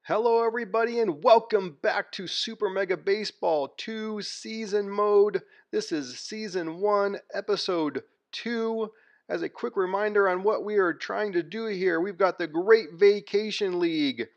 Hello everybody and welcome back to Super Mega Baseball 2 Season Mode. This is Season 1, Episode 2. As a quick reminder on what we are trying to do here, we've got the Great Vacation League,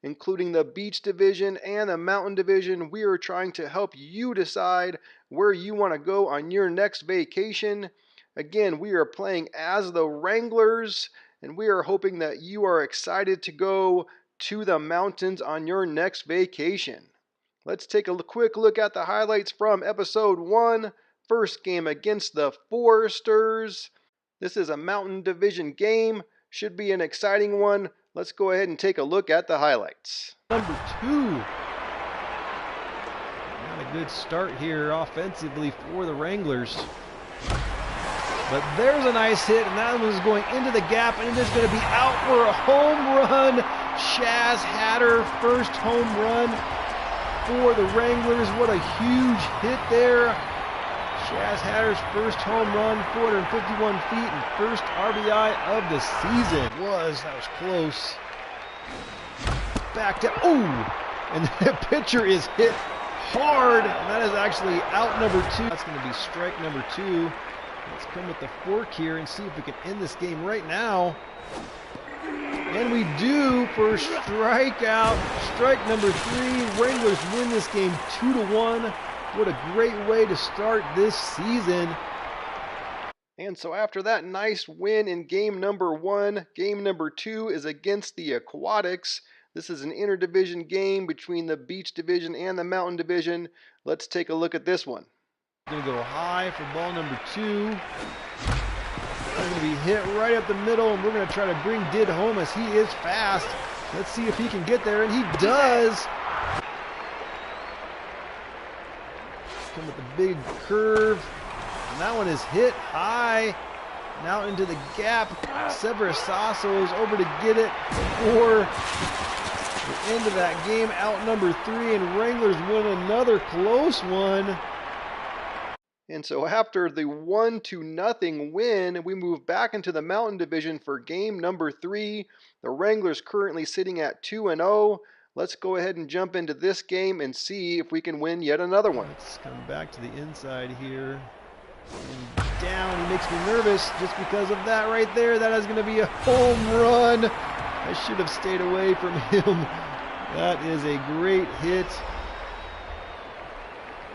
including the Beach Division and the Mountain Division. We are trying to help you decide where you want to go on your next vacation. Again, we are playing as the Wranglers, and we are hoping that you are excited to go to the mountains on your next vacation. Let's take a quick look at the highlights from episode 1. First game against the Foresters. This is a Mountain Division game. Should be an exciting one. Let's go ahead and take a look at the highlights. Number 2. Not a good start here offensively for the Wranglers. But there's a nice hit, and that one's going into the gap, and it is going to be out for a home run. Chaz Hatter, first home run for the Wranglers. What a huge hit there. Chaz Hatter's first home run, 451 feet, and first RBI of the season. That was close. Back to, and the pitcher is hit hard, and that is actually out number 2. That's going to be strike number 2. Let's come with the fork here and see if we can end this game right now. And we do for strikeout. Strike number 3. Wranglers win this game 2-1. What a great way to start this season. And so after that nice win in game number 1, game number 2 is against the Aquatics. This is an interdivision game between the Beach Division and the Mountain Division. Let's take a look at this one. Going to go high for ball number 2. Going to be hit right up the middle, and we're going to try to bring Did home as he is fast. Let's see if he can get there, and he does. Come with the big curve, and that one is hit high. Now into the gap. Severus Sasso is over to get it for the end of that game. Out number 3, and Wranglers win another close one. And so after the 1-0 win, we move back into the Mountain Division for game number 3. The Wranglers currently sitting at 2-0. Let's go ahead and jump into this game and see if we can win yet another one. Let's come back to the inside here. And down, he makes me nervous just because of that right there. That is going to be a home run. I should have stayed away from him. That is a great hit.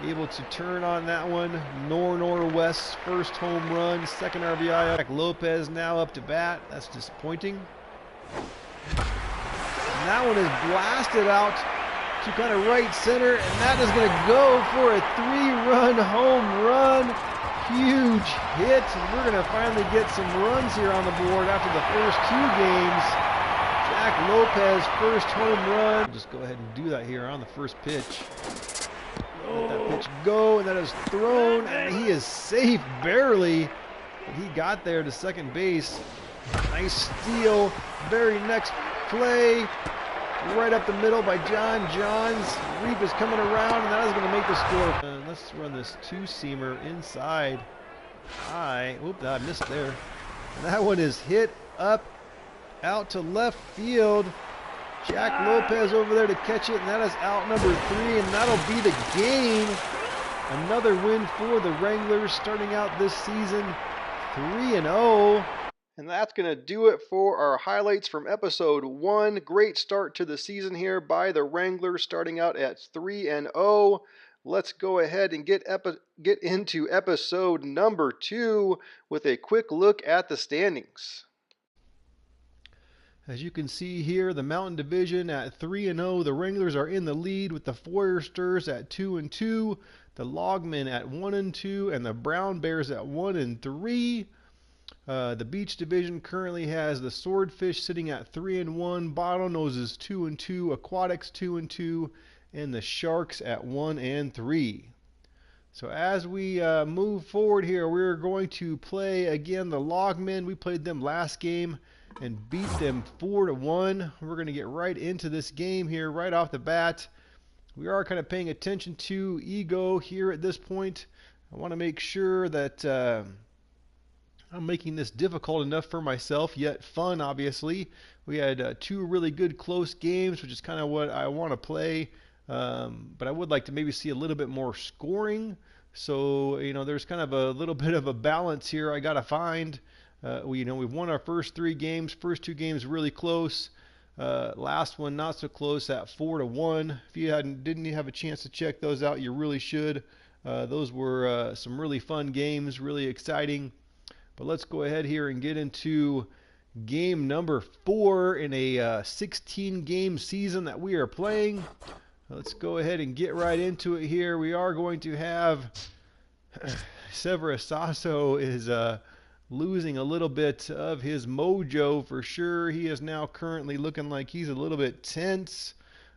Able to turn on that one. Northwest's first home run, second RBI. Lopez now up to bat. That's disappointing. And that one is blasted out to kind of right center, and that is going to go for a 3-run home run. Huge hit. And we're going to finally get some runs here on the board after the first 2 games. Jack Lopez, first home run. We'll just go ahead and do that here on the first pitch. Let that pitch go, and that is thrown, and he is safe barely. But he got there to second base. Nice steal. Very next play, right up the middle by John Johns. Reap is coming around, and that is going to make the score. Let's run this 2-seamer inside. I missed there. And that one is hit up out to left field. Jack Lopez over there to catch it, and that is out number 3, and that'll be the game. Another win for the Wranglers, starting out this season 3-0. And that's going to do it for our highlights from episode 1. Great start to the season here by the Wranglers, starting out at 3-0. Let's go ahead and get into episode number 2 with a quick look at the standings. As you can see here, the Mountain Division at 3-0. The Wranglers are in the lead with the Foresters at 2-2, the Logmen at 1-2, and the Brown Bears at 1-3. The Beach Division currently has the Swordfish sitting at 3-1, Bottlenoses 2-2, Aquatics 2-2, and the Sharks at 1-3. So as we move forward here, we're going to play again the Logmen. We played them last game and beat them 4-1. We're going to get right into this game here right off the bat. We are kind of paying attention to ego here at this point. I want to make sure that I'm making this difficult enough for myself, yet fun, obviously. We had 2 really good close games, which is kind of what I want to play. But I would like to maybe see a little bit more scoring. So, there's kind of a little bit of a balance here I got to find. We've won our first 3 games, first 2 games really close. Last one not so close at 4-1. If you didn't have a chance to check those out, you really should. Those were some really fun games, really exciting. But let's go ahead here and get into game number 4 in a 16-game season that we are playing. Let's go ahead and get right into it here. We are going to have Severus Sasso is losing a little bit of his mojo for sure. He is now currently looking like he's a little bit tense.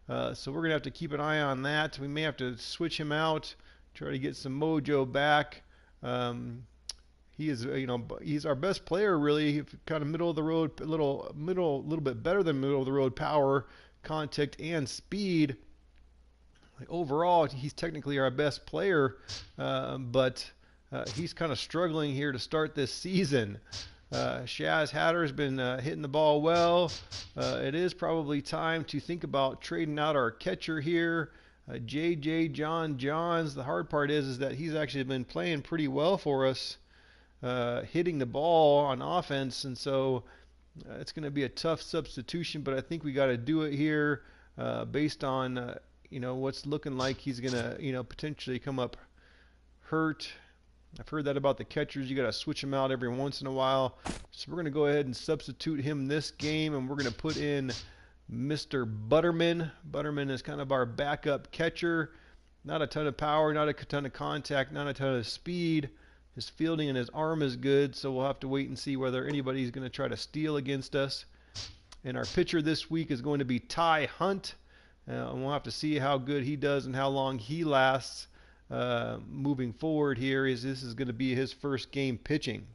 So we're going to have to keep an eye on that. We may have to switch him out, try to get some mojo back. He is, he's our best player really, kind of middle of the road, a little bit better than middle of the road power, contact, and speed. Like overall, he's technically our best player, but he's kind of struggling here to start this season. Shaz Hatter's been hitting the ball well. It is probably time to think about trading out our catcher here. JJ Johns. The hard part is that he's actually been playing pretty well for us. Hitting the ball on offense, and so it's going to be a tough substitution, but I think we got to do it here based on what's looking like he's going to potentially come up hurt. I've heard that about the catchers. You got to switch them out every once in a while. So we're going to go ahead and substitute him this game, and we're going to put in Mr. Butterman. Butterman is kind of our backup catcher. Not a ton of power, not a ton of contact, not a ton of speed. His fielding and his arm is good, so we'll have to wait and see whether anybody's going to try to steal against us. And our pitcher this week is going to be Ty Hunt. And we'll have to see how good he does and how long he lasts moving forward here. This is going to be his first game pitching.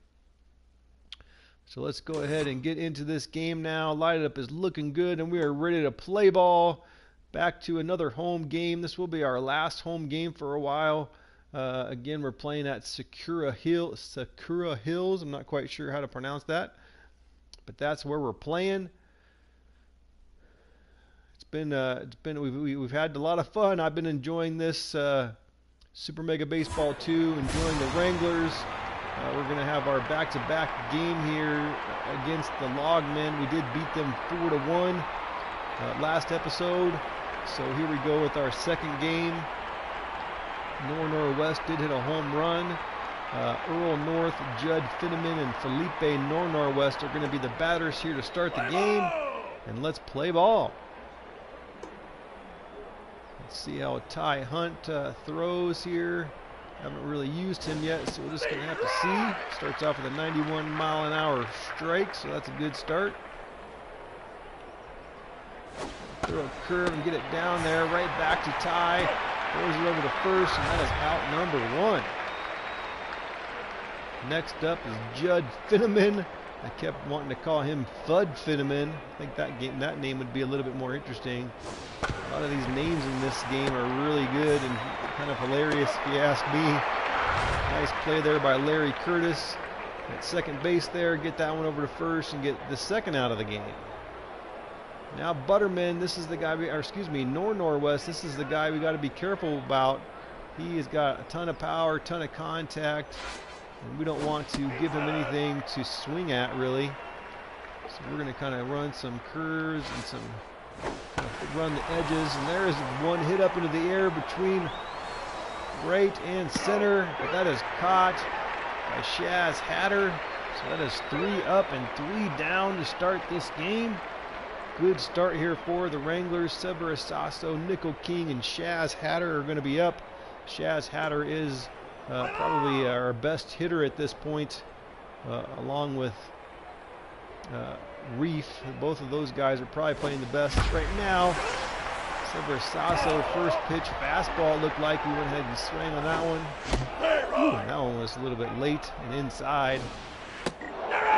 So let's go ahead and get into this game now. Light It Up is looking good, and we are ready to play ball. Back to another home game. This will be our last home game for a while. Again, we're playing at Sakura Hills. I'm not quite sure how to pronounce that, but that's where we're playing. We've had a lot of fun. I've been enjoying this Super Mega Baseball 2, enjoying the Wranglers. We're going to have our back-to-back game here against the Logmen. We did beat them 4-1 last episode, so here we go with our second game. Norwest did hit a home run. Earl North, Judd Finneman, and Felipe Norwest are going to be the batters here to start the game. And let's play ball. Let's see how Ty Hunt throws here. Haven't really used him yet, so we're just going to have to see. Starts off with a 91-mile-an-hour strike, so that's a good start. Throw a curve and get it down there, right back to Ty. Throws it over to first, and that is out number 1. Next up is Judd Finneman. I kept wanting to call him Fudd Finneman. I think that name would be a little bit more interesting. A lot of these names in this game are really good and kind of hilarious if you ask me. Nice play there by Larry Curtis. At second base there, get that one over to first and get the second out of the game. Now Butterman, this is the guy, Norwest, this is the guy we got to be careful about. He has got a ton of power, ton of contact, and we don't want to give him anything to swing at really. So we're going to kind of run some curves and some run the edges, and there is one hit up into the air between right and center, but that is caught by Shaz Hatter. So that is 3 up and 3 down to start this game. Good start here for the Wranglers. Severus Sasso, Nickel King, and Shaz Hatter are going to be up. Shaz Hatter is probably our best hitter at this point, along with Reef. Both of those guys are probably playing the best right now. Severus Sasso, first pitch fastball looked like we went ahead and swung on that one. Ooh, that one was a little bit late and inside.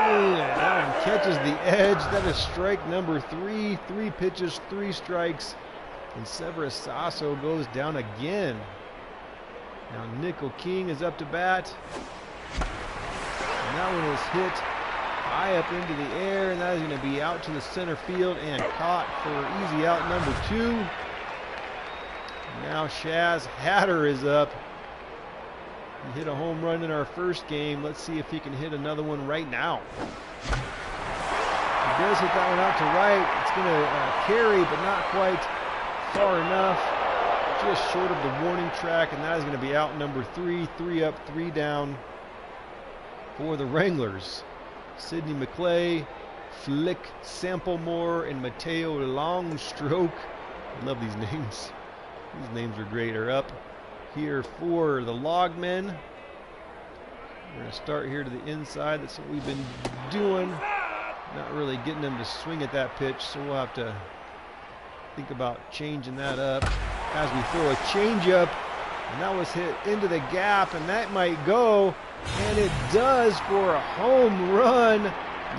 That one catches the edge. That is strike number 3. 3 pitches, 3 strikes. And Severus Sasso goes down again. Now Nickel King is up to bat. And that one is hit high up into the air, and that is going to be out to the center field and caught for easy out number 2. Now Shaz Hatter is up. He hit a home run in our first game. Let's see if he can hit another one right now. He does hit that one out to right. It's going to carry, but not quite far enough. Just short of the warning track, and that is going to be out number 3. 3 up, 3 down for the Wranglers. Sidney McClay, Flick Samplemore, and Mateo Longstroke. I love these names. These names are great. Are up here for the Logmen. We're going to start here to the inside. That's what we've been doing. Not really getting them to swing at that pitch, so we'll have to think about changing that up as we throw a changeup. And that was hit into the gap, and that might go. And it does for a home run.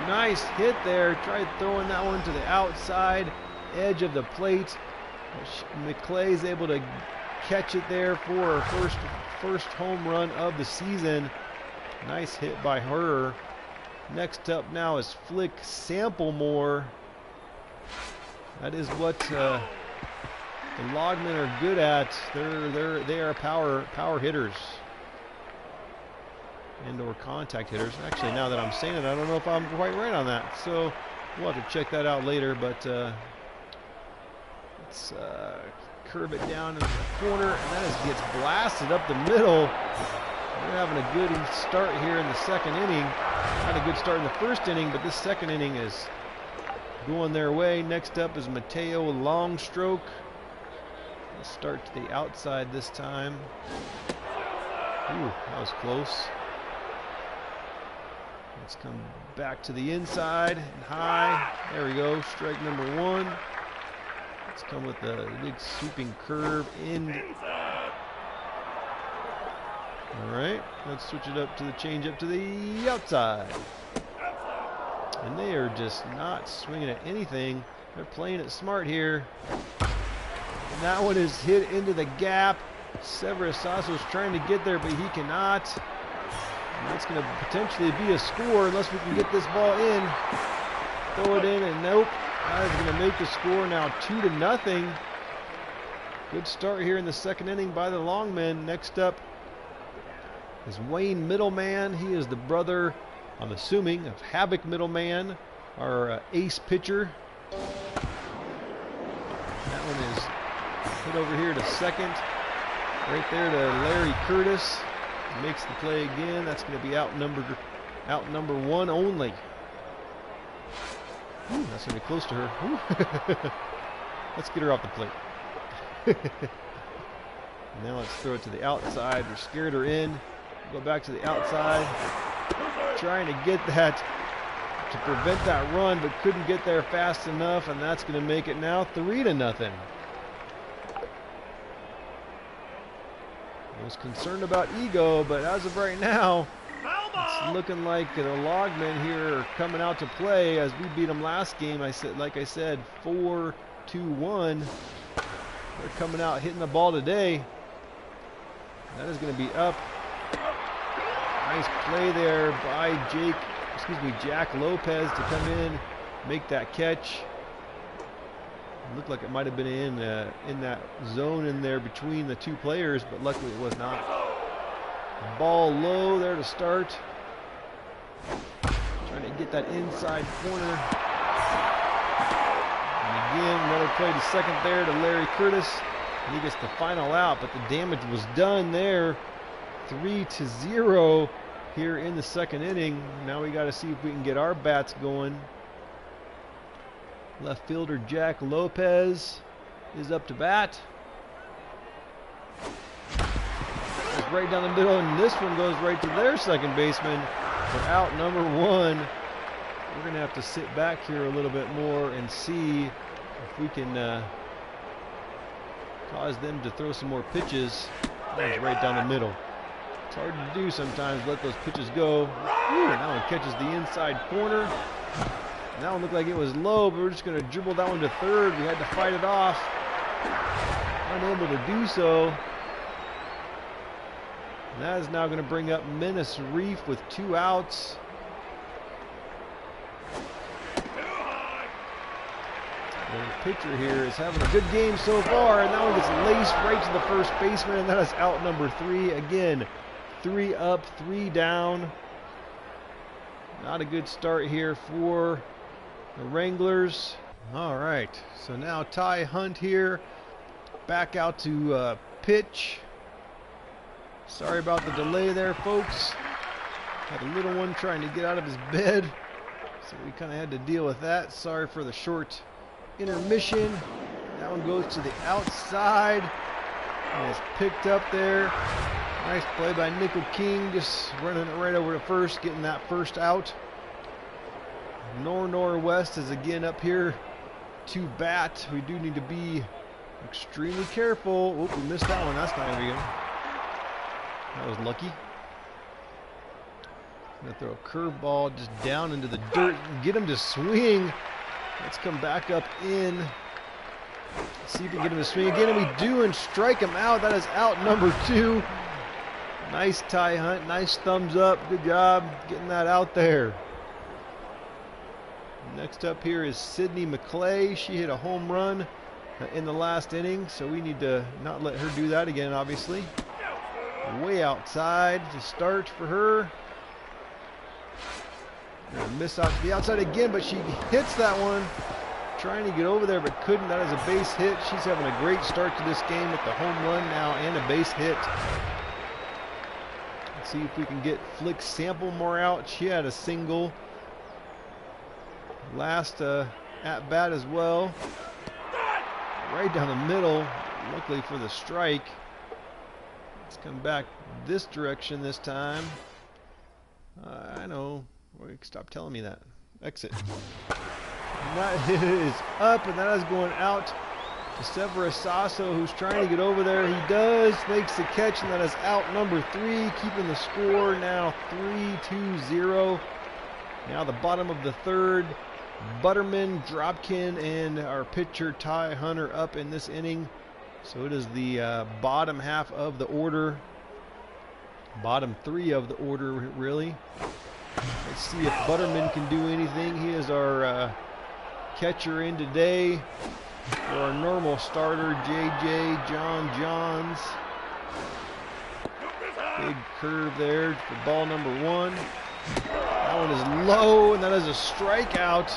Nice hit there. Tried throwing that one to the outside edge of the plate. McClay's able to catch it there for her first home run of the season. Nice hit by her. Next up now is Flick Samplemore. That is what the Logmen are good at. They are power hitters and/or contact hitters. Actually, now that I'm saying it, I don't know if I'm quite right on that. So we'll have to check that out later. But let's curve it down in the corner, and that gets blasted up the middle. They're having a good start here in the second inning. Had a good start in the first inning, but this second inning is going their way. Next up is Mateo Longstroke. Let's start to the outside this time. Ooh, that was close. Let's come back to the inside and high. There we go, strike number 1. Let's come with the big sweeping curve in. All right, let's switch it up to the change up to the outside. And they are just not swinging at anything. They're playing it smart here. And that one is hit into the gap. Severus Sasso's trying to get there, but he cannot. And that's going to potentially be a score unless we can get this ball in. Throw it in, and nope. That is going to make the score now 2-0. Good start here in the second inning by the Longmen. Next up is Wayne Middleman. He is the brother, I'm assuming, of Havoc Middleman, our ace pitcher. That one is hit over here to second. Right there to Larry Curtis. Makes the play again. That's going to be out number 1 only. Ooh, that's going to be close to her. Let's get her off the plate. Now let's throw it to the outside. We scared her in. Go back to the outside. Trying to get that to prevent that run, but couldn't get there fast enough, and that's going to make it now 3-0. I was concerned about ego, but as of right now, it's looking like the Logmen here are coming out to play as we beat them last game. Like I said, 4-1. They're coming out hitting the ball today. That is going to be up. Nice play there by Jack Lopez to come in, make that catch. It looked like it might have been in that zone in there between the two players, but luckily it was not. Ball low there to start. Trying to get that inside corner. And again, another play to second there to Larry Curtis. And he gets the final out, but the damage was done there. 3-0 here in the second inning. Now we got to see if we can get our bats going. Left fielder Jack Lopez is up to bat. Goes right down the middle, and this one goes right to their second baseman for out number 1. We're going to have to sit back here a little bit more and see if we can cause them to throw some more pitches. That was right down the middle. It's hard to do sometimes, let those pitches go. Ooh, that one catches the inside corner. And that one looked like it was low, but we're just going to dribble that one to third. We had to fight it off. Unable to do so. And that is now going to bring up Menace Reef with 2 outs. The pitcher here is having a good game so far, and that one gets laced right to the first baseman, and that is out number 3. Again, 3 up, 3 down. Not a good start here for the Wranglers. All right, so now Ty Hunt here, back out to pitch. Sorry about the delay there, folks. Had a little one trying to get out of his bed, so we kind of had to deal with that. Sorry for the short intermission. That one goes to the outside, and it's picked up there. Nice play by Nickel King, just running it right over to first, getting that first out. Northwest is again up here to bat. We do need to be extremely careful. Oop, we missed that one. That's not very good. That was lucky. Gonna throw a curveball just down into the dirt and get him to swing. Let's come back up in. Let's see if we can get him to swing again, and we do, and strike him out. That is out number 2. Nice Ty Hunt, nice thumbs up. Good job getting that out there. Next up here is Sydney McClay. She hit a home run in the last inning, so we need to not let her do that again, obviously. Way outside to start for her. Miss out to the outside again, but she hits that one. Trying to get over there, but couldn't. That is a base hit. She's having a great start to this game with the home run now and a base hit. Let's see if we can get Flick Sample out. She had a single last at bat as well. Right down the middle, luckily for the strike. Let's come back this direction this time. I know. Stop telling me that. Exit. And that is up, and that is going out to Severus Sasso, who's trying to get over there. He does, makes the catch, and that is out number 3, keeping the score now 3-2-0. Now the bottom of the 3rd. Butterman, Dropkin, and our pitcher Ty Hunter up in this inning. So it is the bottom half of the order. Bottom 3 of the order, really. Let's see if Butterman can do anything. He is our catcher in today for our normal starter, JJ Johns. Big curve there for ball number 1. That one is low, and that is a strikeout.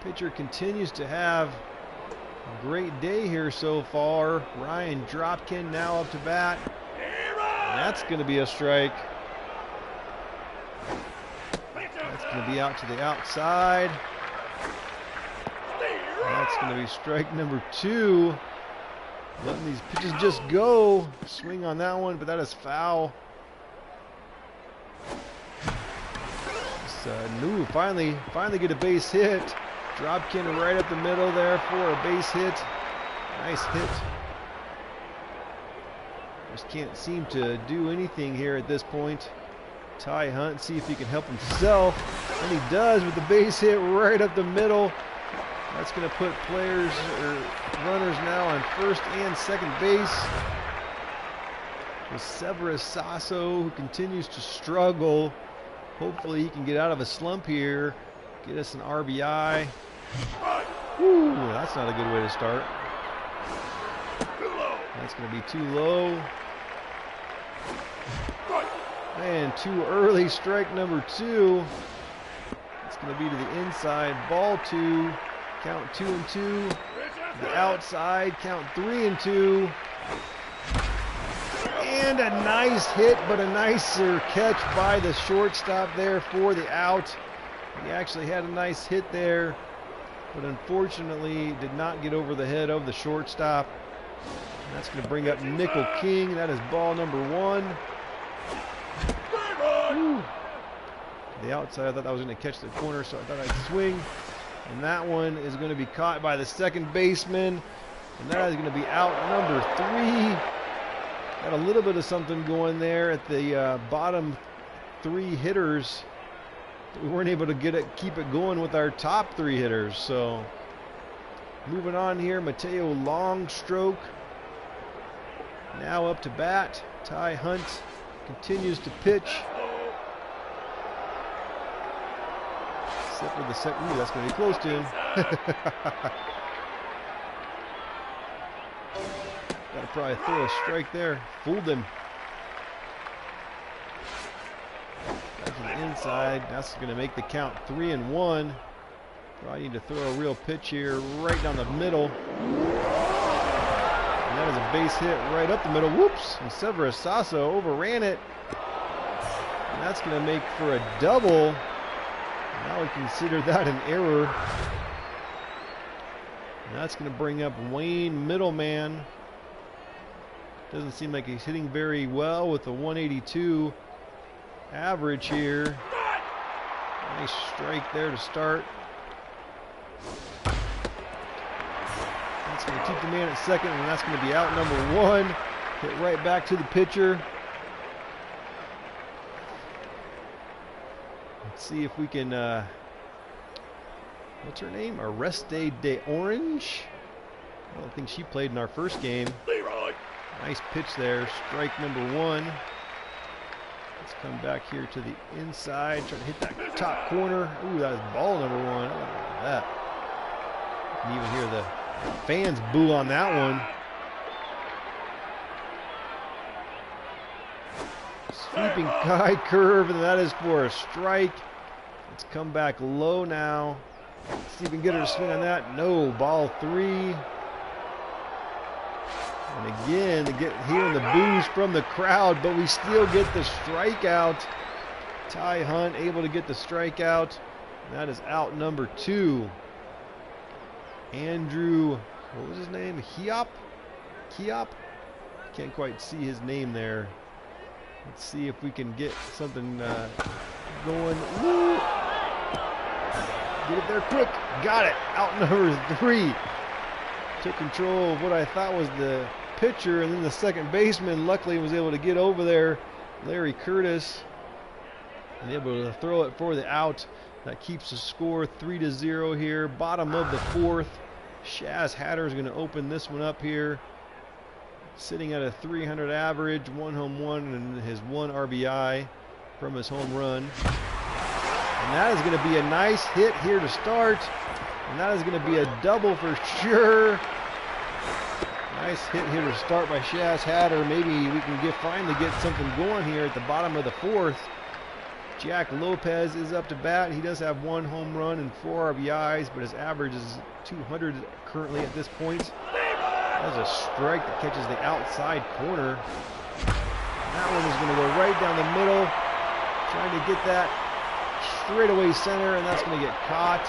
Pitcher continues to have a great day here so far. Ryan Dropkin now up to bat. And that's going to be a strike. That's going to be out to the outside. That's going to be strike number 2. Letting these pitches just go. Swing on that one, but that is foul. New finally get a base hit. Dropkin right up the middle there for a base hit. Nice hit. Just can't seem to do anything here at this point. Ty Hunt, see if he can help himself. And he does with the base hit right up the middle. That's going to put players or runners now on first and second base. With Severus Sasso, who continues to struggle. Hopefully he can get out of a slump here. Get us an RBI. Woo, that's not a good way to start. That's going to be too low. And too early, strike number 2. It's going to be to the inside, ball 2. Count 2-2. The outside, count 3-2. And a nice hit, but a nicer catch by the shortstop there for the out. He actually had a nice hit there, but unfortunately did not get over the head of the shortstop. And that's going to bring up Nickel King. That is ball number 1. Woo. The outside, I thought that was going to catch the corner, so I thought I'd swing. And that one is going to be caught by the second baseman. And that is going to be out number 3. Got a little bit of something going there at the bottom 3 hitters. We weren't able to keep it going with our top 3 hitters. So moving on here, Mateo Longstroke now up to bat. Ty Hunt continues to pitch. Except for the second. Ooh, that's going to be close to him. Got to probably throw a strike there. Fooled him. Back to the inside. That's going to make the count 3-1. Probably need to throw a real pitch here right down the middle. And that is a base hit right up the middle. Whoops! And Severus Sasso overran it. And that's going to make for a double. Now we consider that an error. And that's going to bring up Wayne Middleman. Doesn't seem like he's hitting very well with the 182 average here. Nice strike there to start. That's going to keep the man at second, and that's going to be out number 1. Hit right back to the pitcher. Let's see if we can, what's her name? Arreste de Orange. I don't think she played in our first game. Nice pitch there, strike number 1. Let's come back here to the inside, try to hit that top corner. Ooh, that is ball number 1. Look at that. You can even hear the fans boo on that one. Sweeping high curve, and that is for a strike. Let's come back low now. Let's see if we can get her to swing on that. No, ball 3. And again, to get hearing the boos from the crowd, but we still get the strikeout. Ty Hunt able to get the strikeout. That is out number 2. Andrew, what was his name? Hiop? Can't quite see his name there. Let's see if we can get something going. Woo! Get it there quick. Got it. Out number 3. Took control of what I thought was the pitcher, and then the second baseman luckily was able to get over there. Larry Curtis, and able to throw it for the out. That keeps the score 3-0 here. Bottom of the 4th. Shaz Hatter is going to open this one up here. Sitting at a 300 average, 1 home run, and his 1 RBI from his home run. And that is going to be a nice hit here to start. And that is going to be a double for sure. Nice hit here to start by Shaz Hatter. Maybe we can finally get something going here at the bottom of the 4th. Jack Lopez is up to bat. He does have 1 home run and 4 RBIs, but his average is 200 currently at this point. That's a strike that catches the outside corner. And that one is going to go right down the middle. Trying to get that straightaway center, and that's going to get caught.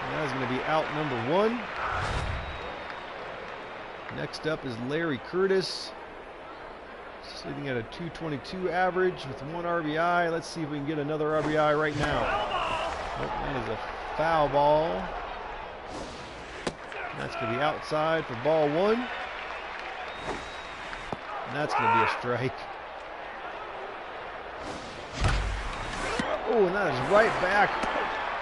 And that is going to be out number 1. Next up is Larry Curtis. Sitting at a 222 average with 1 RBI. Let's see if we can get another RBI right now. Oh, that is a foul ball. And that's going to be outside for ball 1. And that's going to be a strike. Oh, and that is right back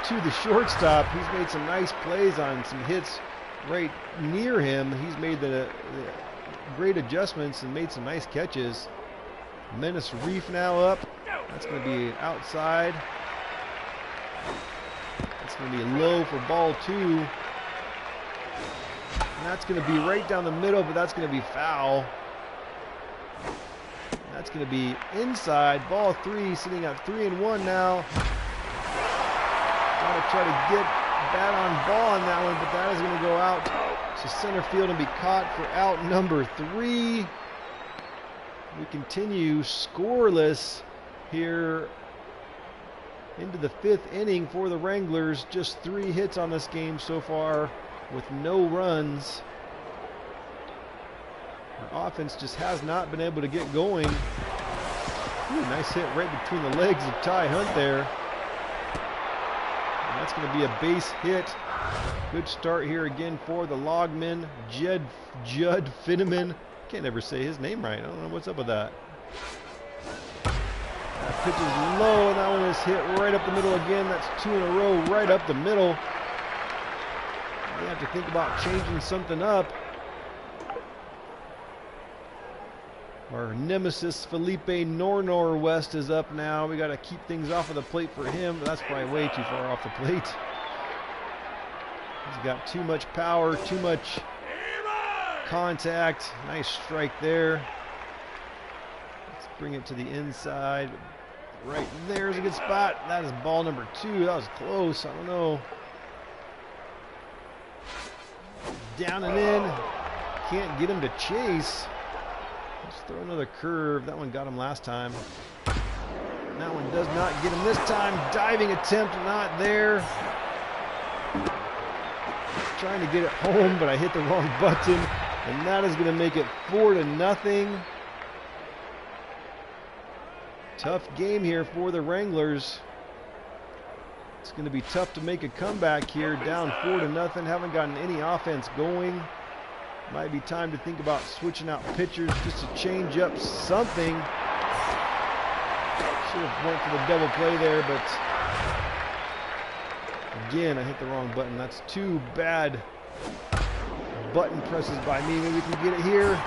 to the shortstop. He's made some nice plays on some hits right near him. He's made the great adjustments and made some nice catches. Menace Reef now up. That's going to be outside. That's going to be low for ball 2. And that's going to be right down the middle, but that's going to be foul. And that's going to be inside. Ball 3, sitting at 3-1 now. Got to try to get bat on ball on that one, but that is going to go out to center field and be caught for out number 3. We continue scoreless here into the 5th inning for the Wranglers. Just 3 hits on this game so far with no runs. Our offense just has not been able to get going. Ooh, nice hit right between the legs of Ty Hunt there. And that's going to be a base hit. Good start here again for the Logman. Judd Finneman. Can't ever say his name right. I don't know what's up with that. That pitch is low, and that one is hit right up the middle again. That's 2 in a row right up the middle. We have to think about changing something up. Our nemesis Felipe Norwest is up now. We got to keep things off of the plate for him. But that's probably way too far off the plate. He's got too much power, too much contact. Nice strike there. Let's bring it to the inside. Right there's a good spot. That is ball number 2. That was close. I don't know. Down and in. Can't get him to chase. Let's throw another curve. That one got him last time. That one does not get him this time. Diving attempt not there. Trying to get it home, but I hit the wrong button. And that is going to make it 4-0. Tough game here for the Wranglers. It's going to be tough to make a comeback here. Down 4-0. Haven't gotten any offense going. Might be time to think about switching out pitchers just to change up something. Should have went for the double play there, but again, I hit the wrong button. That's 2 bad button presses by me. Maybe we can get it here.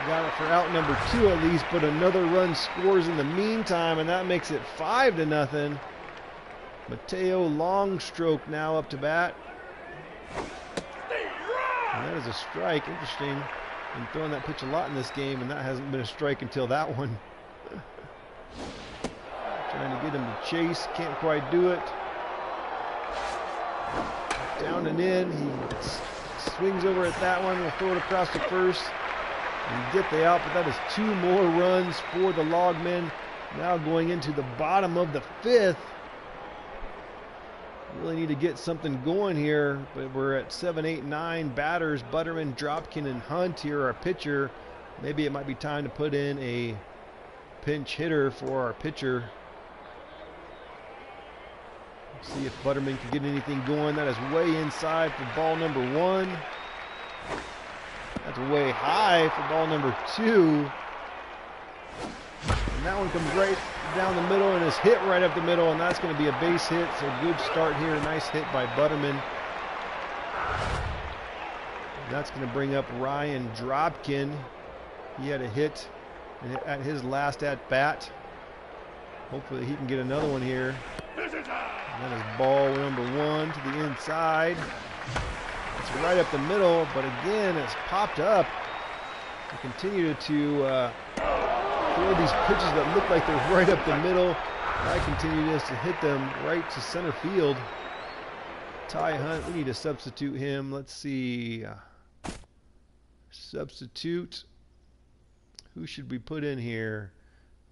Got it for out number 2 at least, but another run scores in the meantime, and that makes it 5-0. Mateo Longstroke now up to bat. And that is a strike. Interesting. Been throwing that pitch a lot in this game, and that hasn't been a strike until that one. Trying to get him to chase. Can't quite do it. Down and in. He swings over at that one. We'll throw it across the first and get the out, but that is 2 more runs for the Logmen. Now going into the bottom of the 5th. Really need to get something going here, but we're at 7, 8, 9 batters. Butterman, Dropkin, and Hunt here, our pitcher. Maybe it might be time to put in a pinch hitter for our pitcher. See if Butterman can get anything going. That is way inside for ball number 1. That's way high for ball number 2. And that one comes right down the middle and is hit right up the middle, and that's going to be a base hit. So good start here. Nice hit by Butterman. That's going to bring up Ryan Dropkin. He had a hit at his last at bat. Hopefully he can get another one here. And that is ball number 1 to the inside. It's right up the middle, but again, it's popped up. We continue to throw these pitches that look like they're right up the middle. I continue just to hit them right to center field. Ty Hunt, we need to substitute him. Let's see. Substitute. Who should we put in here?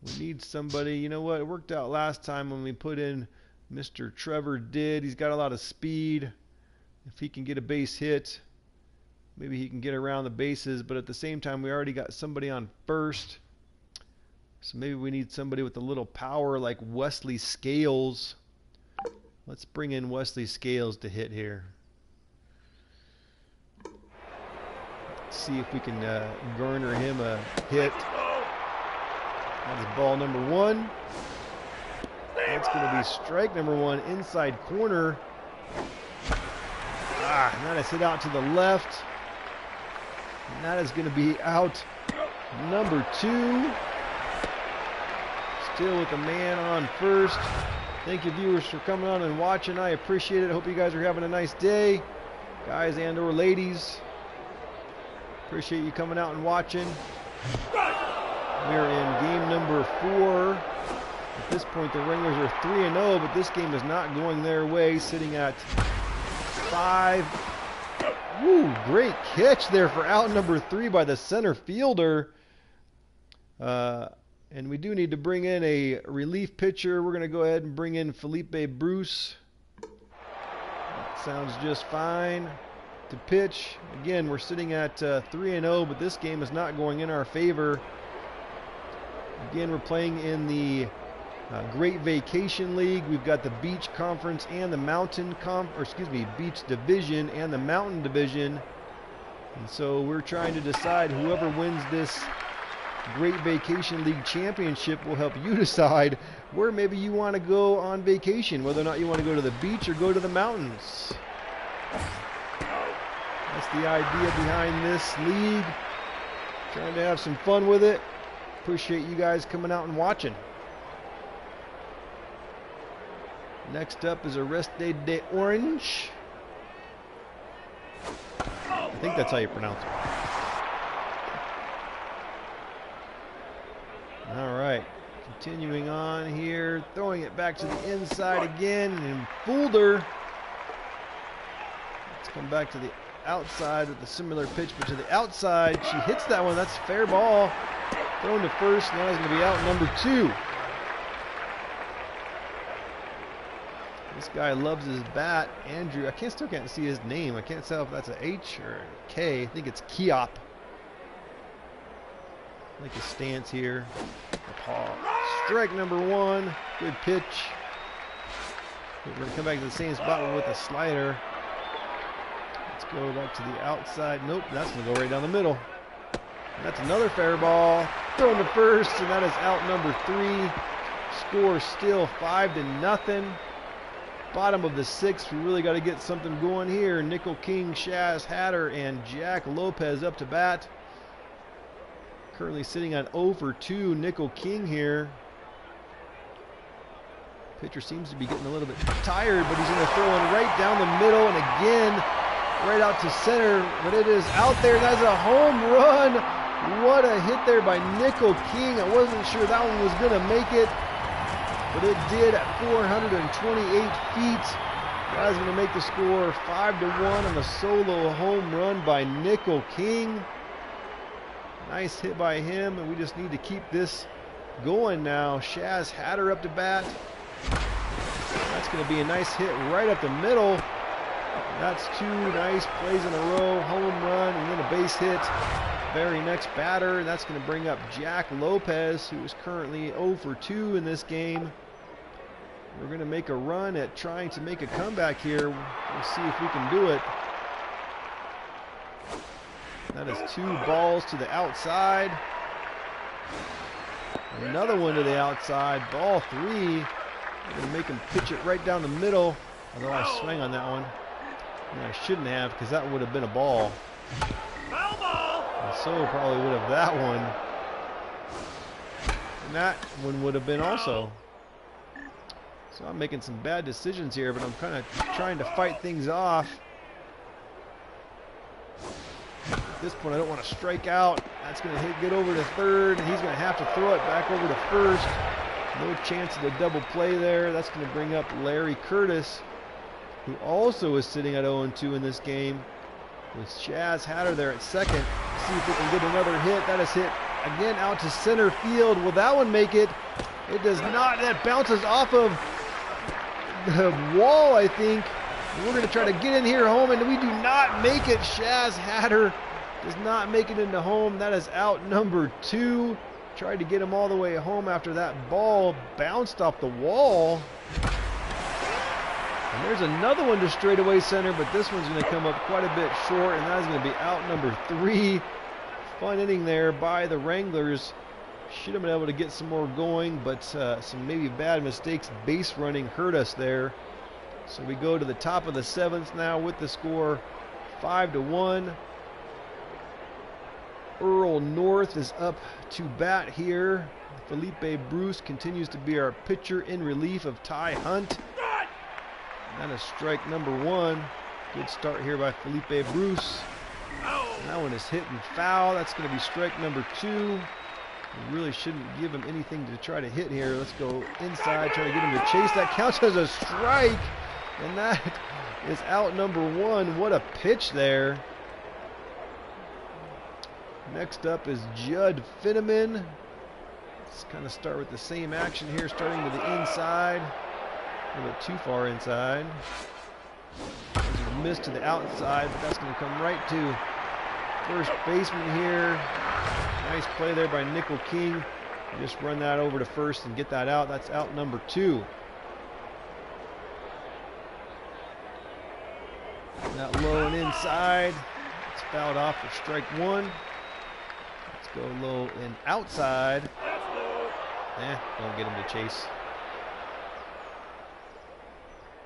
We need somebody. You know what? It worked out last time when we put in Mr. Trevor Did. He's got a lot of speed. If he can get a base hit, maybe he can get around the bases, but at the same time, we already got somebody on first. So maybe we need somebody with a little power like Wesley Scales. Let's bring in Wesley Scales to hit here. Let's see if we can garner him a hit. That is ball number 1. That's going to be strike number 1, inside corner. And that is hit out to the left. And that is going to be out number 2. Still with the man on first. Thank you, viewers, for coming on and watching. I appreciate it. Hope you guys are having a nice day, guys and or ladies. Appreciate you coming out and watching. We're in game number 4. At this point, the Wranglers are 3-0, but this game is not going their way, sitting at 5. Woo, great catch there for out number 3 by the center fielder. And we do need to bring in a relief pitcher. We're going to go ahead and bring in Felipe Bruce. That sounds just fine to pitch. Again, we're sitting at 3-0, but this game is not going in our favor. Again, we're playing in the Great Vacation League. We've got the Beach Conference and the Beach Division and the Mountain Division. And so we're trying to decide whoever wins this Great Vacation League Championship will help you decide where maybe you want to go on vacation, whether or not you want to go to the beach or go to the mountains. That's the idea behind this league. Trying to have some fun with it. Appreciate you guys coming out and watching. Next up is Arrested de Orange. I think that's how you pronounce it. All right, continuing on here, throwing it back to the inside again, and fooled her. Let's come back to the outside with a similar pitch, but to the outside. She hits that one. That's a fair ball. Thrown to first. Now he's going to be out number 2. This guy loves his bat. Andrew, I still can't see his name. I can't tell if that's an H or a K. I think it's Kiop. I like his stance here. Strike number 1. Good pitch. We're going to come back to the same spot with a slider. Let's go back to the outside. Nope, that's going to go right down the middle. And that's another fair ball. Thrown to first, and that is out number 3. Score still 5-0. Bottom of the 6th. We really got to get something going here. Nickel King, Shaz Hatter, and Jack Lopez up to bat. Currently sitting on 0 for 2. Nickel King here. Pitcher seems to be getting a little bit tired, but he's going to throw one right down the middle, and again, right out to center, but it is out there. That's a home run. What a hit there by Nickel King. I wasn't sure that one was going to make it, but it did at 428 feet. That's going to make the score 5-1 on a solo home run by Nickel King. Nice hit by him, and we just need to keep this going now. Shaz Hatter up to bat. That's going to be a nice hit right up the middle. That's 2 nice plays in a row. Home run and then a base hit. Very next batter. That's going to bring up Jack Lopez, who is currently 0 for 2 in this game. We're going to make a run at trying to make a comeback here. We'll see if we can do it. That is 2 balls to the outside. Another one to the outside. Ball 3. We're going to make him pitch it right down the middle. Although I swung on that one. And I shouldn't have, because that would have been a ball. And so probably would have that one. And that one would have been also. So I'm making some bad decisions here, but I'm kind of trying to fight things off. At this point, I don't want to strike out. That's going to get over to third, and he's going to have to throw it back over to first. No chance of a double play there. That's going to bring up Larry Curtis, who also is sitting at 0-2 in this game, with Shaz Hatter there at second. See if we can get another hit. That is hit again out to center field. Will that one make it? It does not. That bounces off of the wall, I think. We're going to try to get in here home, and we do not make it. Shaz Hatter does not make it into home. That is out number 2. Tried to get him all the way home after that ball bounced off the wall. And there's another one to straightaway center, but this one's going to come up quite a bit short, and that is going to be out number 3. Fun inning there by the Wranglers. Should have been able to get some more going, but some maybe bad mistakes. Base running hurt us there. So we go to the top of the 7th now with the score 5-1. Earl North is up to bat here. Felipe Bruce continues to be our pitcher in relief of Ty Hunt. That is strike number 1. Good start here by Felipe Bruce. And that one is hit and foul. That's going to be strike number 2. We really shouldn't give him anything to try to hit here. Let's go inside, try to get him to chase. That counts as a strike. And that is out number 1. What a pitch there. Next up is Judd Finneman. Let's kind of start with the same action here, starting to the inside. A little bit too far inside. There's a miss to the outside, but that's going to come right to first baseman here. Nice play there by Nickel King. Just run that over to first and get that out. That's out number 2. That low and inside. It's fouled off for strike 1. Let's go low and outside. Don't get him to chase.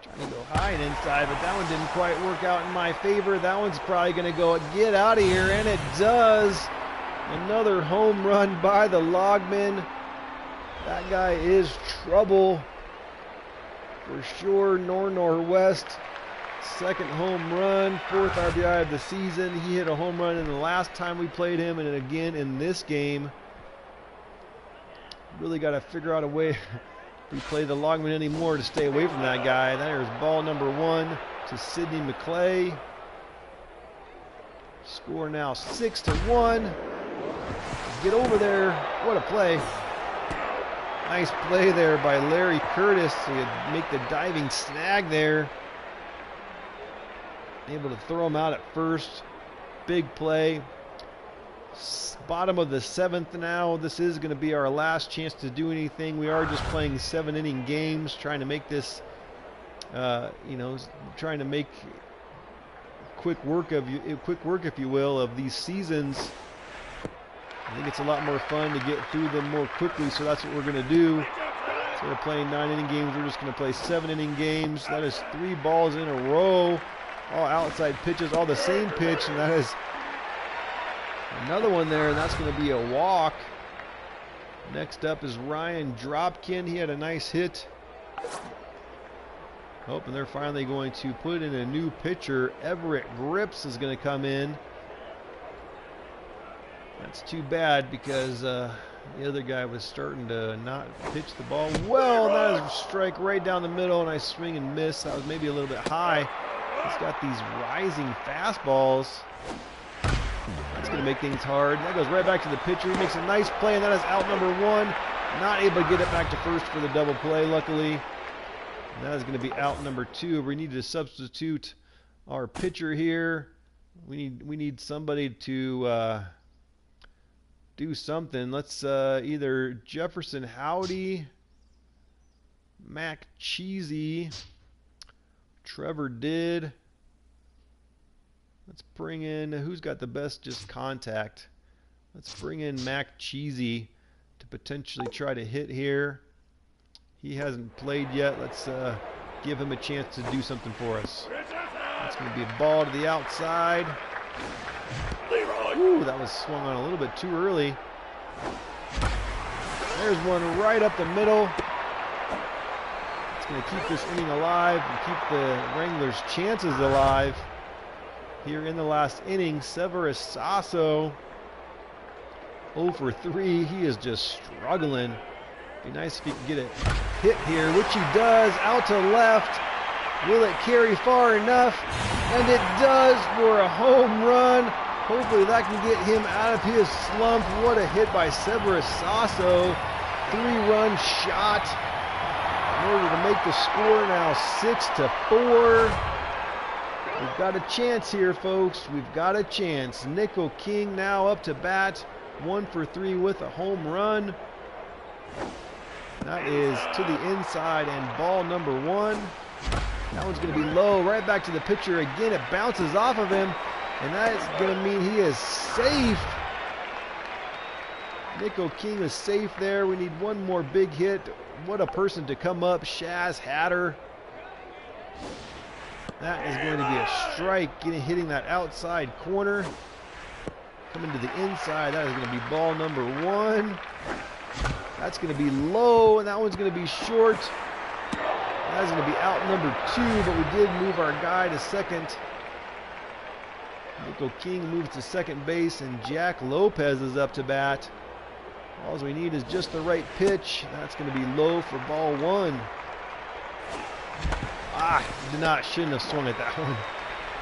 Trying to go high and inside, but that one didn't quite work out in my favor. That one's probably going to go get out of here, and it does. Another home run by the Logman. That guy is trouble for sure. Northwest, second home run, 4th RBI of the season. He hit a home run in the last time we played him, and again in this game. Really got to figure out a way if we play the Logman anymore to stay away from that guy. There's ball number 1 to Sidney McClay. Score now 6-1. Get over there. What a play. Nice play there by Larry Curtis to make the diving snag there. Able to throw him out at first. Big play. Bottom of the 7th now. This is going to be our last chance to do anything. We are just playing 7-inning games, trying to make this, trying to make quick work, if you will, of these seasons. I think it's a lot more fun to get through them more quickly, so that's what we're going to do. Instead of playing 9-inning games, we're just going to play 7-inning games. That is 3 balls in a row, all outside pitches, all the same pitch, and that is another one there, and that's going to be a walk. Next up is Ryan Dropkin. He had a nice hit. Oh, and they're finally going to put in a new pitcher. Everett Grips is going to come in. That's too bad because the other guy was starting to not pitch the ball well. That is a strike right down the middle, and I swing and miss. That was maybe a little bit high. He's got these rising fastballs. That's going to make things hard. That goes right back to the pitcher. He makes a nice play, and that is out number 1. Not able to get it back to first for the double play, luckily. And that is going to be out number 2. We need to substitute our pitcher here. We need somebody to do something. Let's either Jefferson Howdy, Mac Cheesy, Trevor Did. Let's bring in, who's got the best just contact? Let's bring in Mac Cheesy to potentially try to hit here. He hasn't played yet. Let's give him a chance to do something for us. That's going to be a ball to the outside. Ooh, that was swung on a little bit too early. There's one right up the middle. It's going to keep this inning alive and keep the Wranglers' chances alive. Here in the last inning, Severus Sasso 0 for 3. He is just struggling. Be nice if he could get a hit here, which he does. Out to left. Will it carry far enough? And it does for a home run. Hopefully that can get him out of his slump. What a hit by Severus Sasso. 3-run shot in order to make the score now 6-4. We've got a chance here, folks. We've got a chance. Nickel King now up to bat. 1 for 3 with a home run. That is to the inside and ball number 1. That one's going to be low. Right back to the pitcher again. It bounces off of him. And that is going to mean he is safe. Nickel King is safe there. We need one more big hit. What a person to come up. Shaz Hatter. That is going to be a strike, hitting that outside corner. Coming to the inside, that is going to be ball number 1. That's going to be low, and that one's going to be short. That's going to be out number 2, but we did move our guy to second. Nickel King moves to second base, and Jack Lopez is up to bat. All we need is just the right pitch. That's going to be low for ball 1. Shouldn't have swung at that one.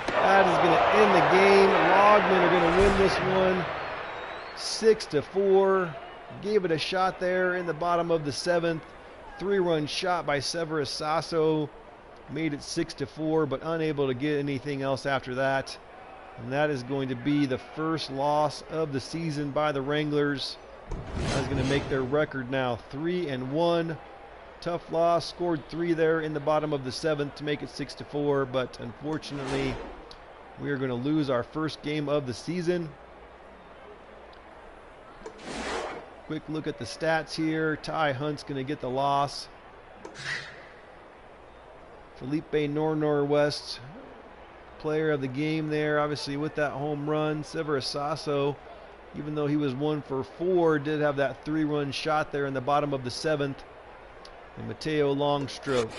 That is going to end the game. Logman are going to win this one 6-4. Gave it a shot there in the bottom of the 7th. 3-run shot by Severus Sasso. Made it 6-4, but unable to get anything else after that. And that is going to be the first loss of the season by the Wranglers. That's going to make their record now 3-1. Tough loss, scored 3 there in the bottom of the 7th to make it 6-4, but unfortunately we are going to lose our first game of the season. Quick look at the stats here. Ty Hunt's going to get the loss. Felipe Northwest, player of the game there, obviously with that home run. Severus Sasso even though he was 1 for 4, did have that 3-run shot there in the bottom of the 7th. And Mateo long stroke.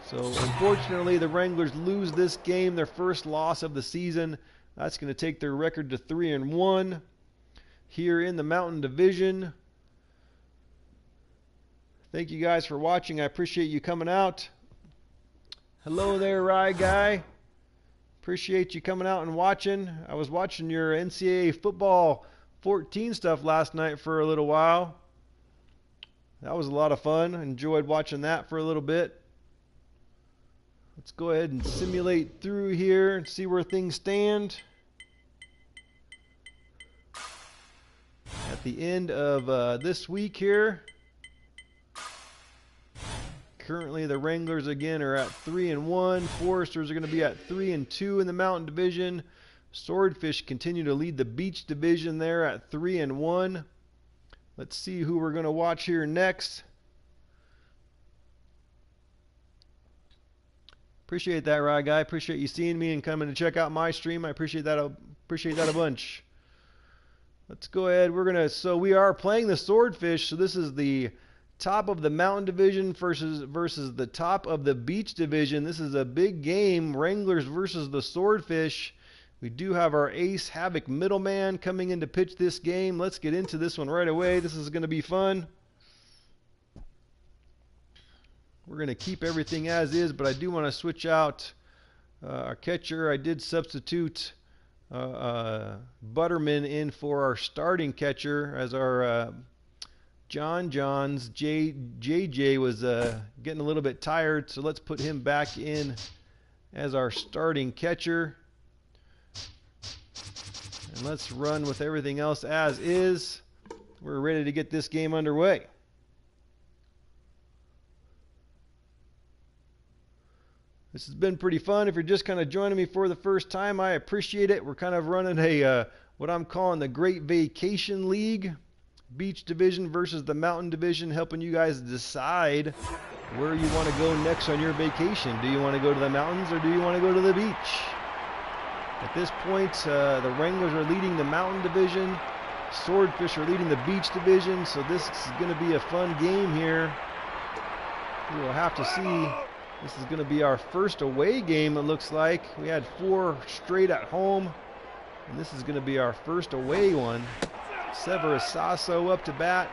So unfortunately, the Wranglers lose this game, their first loss of the season. That's going to take their record to 3-1 here in the Mountain Division. Thank you guys for watching. I appreciate you coming out. Hello there, Rye Guy. Appreciate you coming out and watching. I was watching your NCAA Football 14 stuff last night for a little while. That was a lot of fun. Enjoyed watching that for a little bit. Let's go ahead and simulate through here and see where things stand. At the end of this week here, currently the Wranglers again are at 3-1. Foresters are going to be at 3-2 in the Mountain Division. Swordfish continue to lead the Beach Division there at 3-1. Let's see who we're going to watch here next. Appreciate that, Rye Guy. Appreciate you seeing me and coming to check out my stream. I appreciate that a bunch. Let's go ahead. So we are playing the Swordfish. So this is the top of the Mountain Division versus the top of the Beach Division. This is a big game. Wranglers versus the Swordfish. We do have our ace Havoc middleman coming in to pitch this game. Let's get into this one right away. This is going to be fun. We're going to keep everything as is, but I do want to switch out our catcher. I did substitute Butterman in for our starting catcher as our John's JJ was getting a little bit tired, so let's put him back in as our starting catcher. And let's run with everything else as is. We're ready to get this game underway. This has been pretty fun. If you're just kind of joining me for the first time, I appreciate it. We're kind of running a what I'm calling the Great Vacation League. Beach Division versus the Mountain Division, helping you guys decide where you want to go next on your vacation. Do you want to go to the mountains or do you want to go to the beach? At this point, the Wranglers are leading the Mountain Division. Swordfish are leading the Beach Division, so this is going to be a fun game here. We will have to see. This is going to be our first away game, it looks like. We had 4 straight at home, and this is going to be our first away one. Severus Sasso up to bat.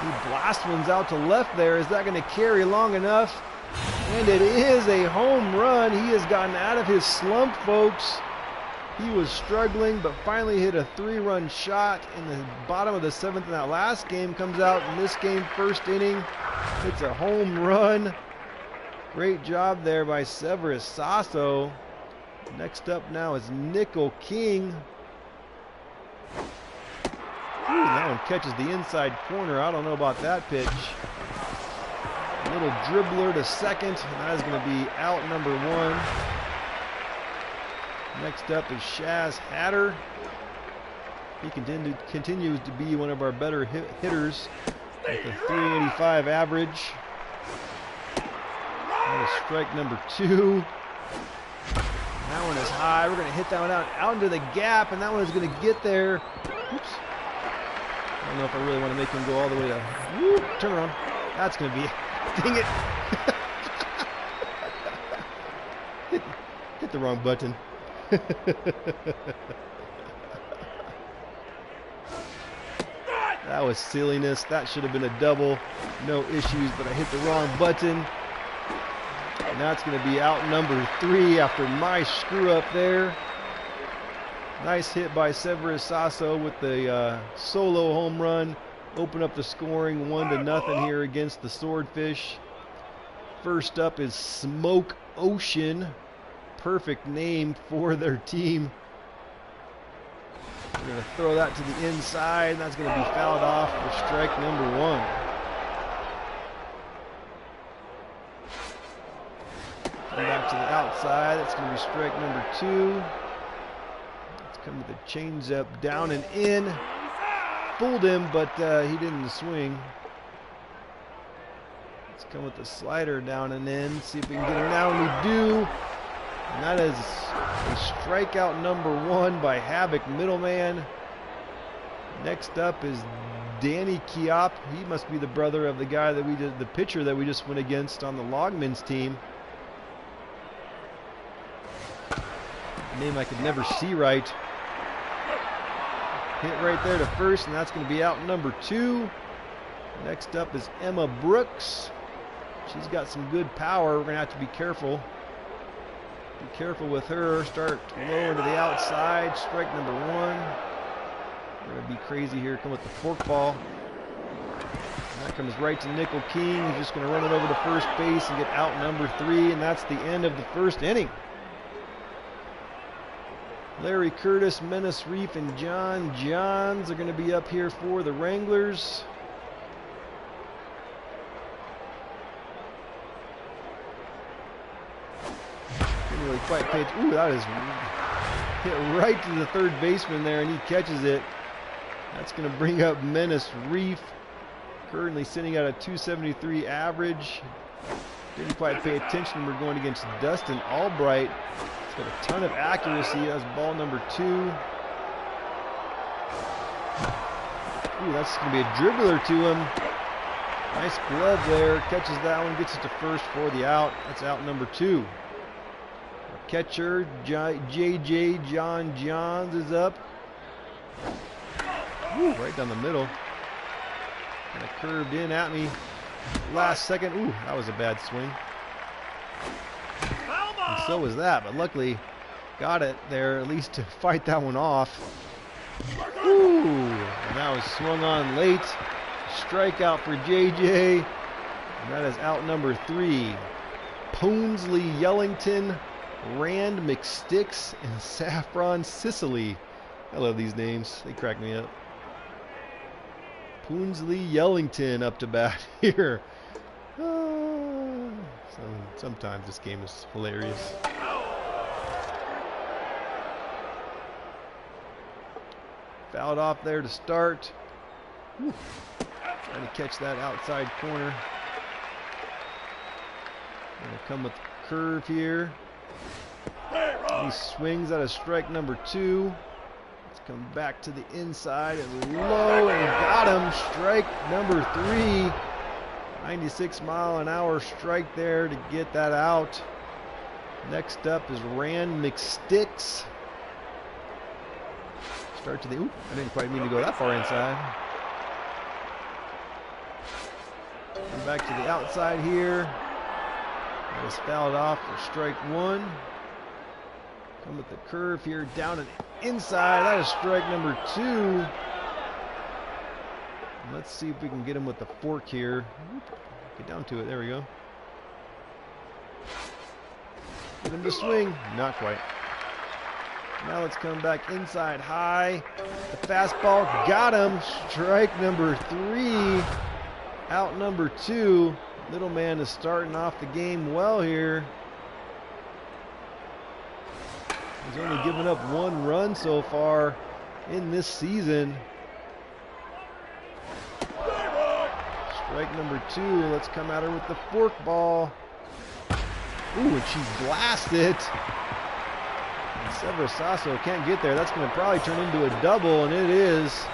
He blast one's out to left there. Is that going to carry long enough? And it is a home run. He has gotten out of his slump, folks. He was struggling, but finally hit a 3-run shot in the bottom of the 7th. And that last game comes out in this game, first inning. It's a home run. Great job there by Severus Sasso. Next up now is Nickel King. Ooh, that one catches the inside corner. I don't know about that pitch. A little dribbler to second, and that is going to be out number 1. Next up is Shaz Hatter. He continues to be one of our better hitters with a 385 average. That is strike number 2. That one is high. We're going to hit that one out into the gap, and that one is going to get there. Oops. I don't know if I really want to make him go all the way to... Woo, turn around. That's going to be... Dang it. hit the wrong button. That was silliness. That should have been a double. No issues, but I hit the wrong button. And that's going to be out number 3 after my screw up there. Nice hit by Severus Sasso with the solo home run. Open up the scoring 1-0 here against the Swordfish. First up is Smoke Ocean. Perfect name for their team. We're going to throw that to the inside, and that's going to be fouled off for strike number 1. Come back to the outside. That's going to be strike number 2. Let's come with the changeup down and in. Fooled him, but he didn't swing. Let's come with the slider down and in. See if we can get him now, and we do. And that is a strikeout number 1 by Havoc Middleman. Next up is Danny Kiop. He must be the brother of the guy that the pitcher that we just went against on the Logman's team. Name I could never see right. Hit right there to first, and that's going to be out number 2. Next up is Emma Brooks. She's got some good power. We're going to have to be careful. Be careful with her. Start low into the outside. Strike number 1. We're going to be crazy here. Come with the forkball. And that comes right to Nickel King. He's just going to run it over to first base and get out number 3, and that's the end of the first inning. Larry Curtis, Menace Reef, and John Johns are going to be up here for the Wranglers. Didn't really quite pitch. Ooh, that is hit right to the third baseman there, and he catches it. That's going to bring up Menace Reef, currently sitting at a 273 average. Didn't quite pay attention. We're going against Dustin Albright. Got a ton of accuracy. That's ball number 2. Ooh, that's going to be a dribbler to him. Nice glove there. Catches that one. Gets it to first for the out. That's out number 2. Our catcher, JJ John Johns, is up. Ooh, right down the middle. Kind of curved in at me. Last second. Ooh, that was a bad swing. And so was that, but luckily got it there at least to fight that one off. Ooh, and that was swung on late. Strikeout for JJ. And that is out number 3. Poonsley Yellington, Rand McSticks, and Saffron Sicily. I love these names. They crack me up. Poonsley Yellington up to bat here. Sometimes this game is hilarious. Fouled off there to start. Whew. Trying to catch that outside corner. Gonna come with the curve here. He swings out of strike number 2. Let's come back to the inside and low and got him. Strike number 3. 96-mile-an-hour strike there to get that out. Next up is Rand McSticks. Start to the, oop, I didn't quite mean to go that far inside. Come back to the outside here. That is fouled off for strike 1. Come with the curve here, down and inside. That is strike number 2. Let's see if we can get him with the fork here. Get down to it. There we go. Get him to swing. Not quite. Now let's come back inside high. The fastball got him. Strike number 3. Out number 2. Middleman is starting off the game well here. He's only given up 1 run so far in this season. Strike number 2. Let's come at her with the forkball. Ooh, and she blasted. And Severus Sasso can't get there. That's going to probably turn into a double, and it is.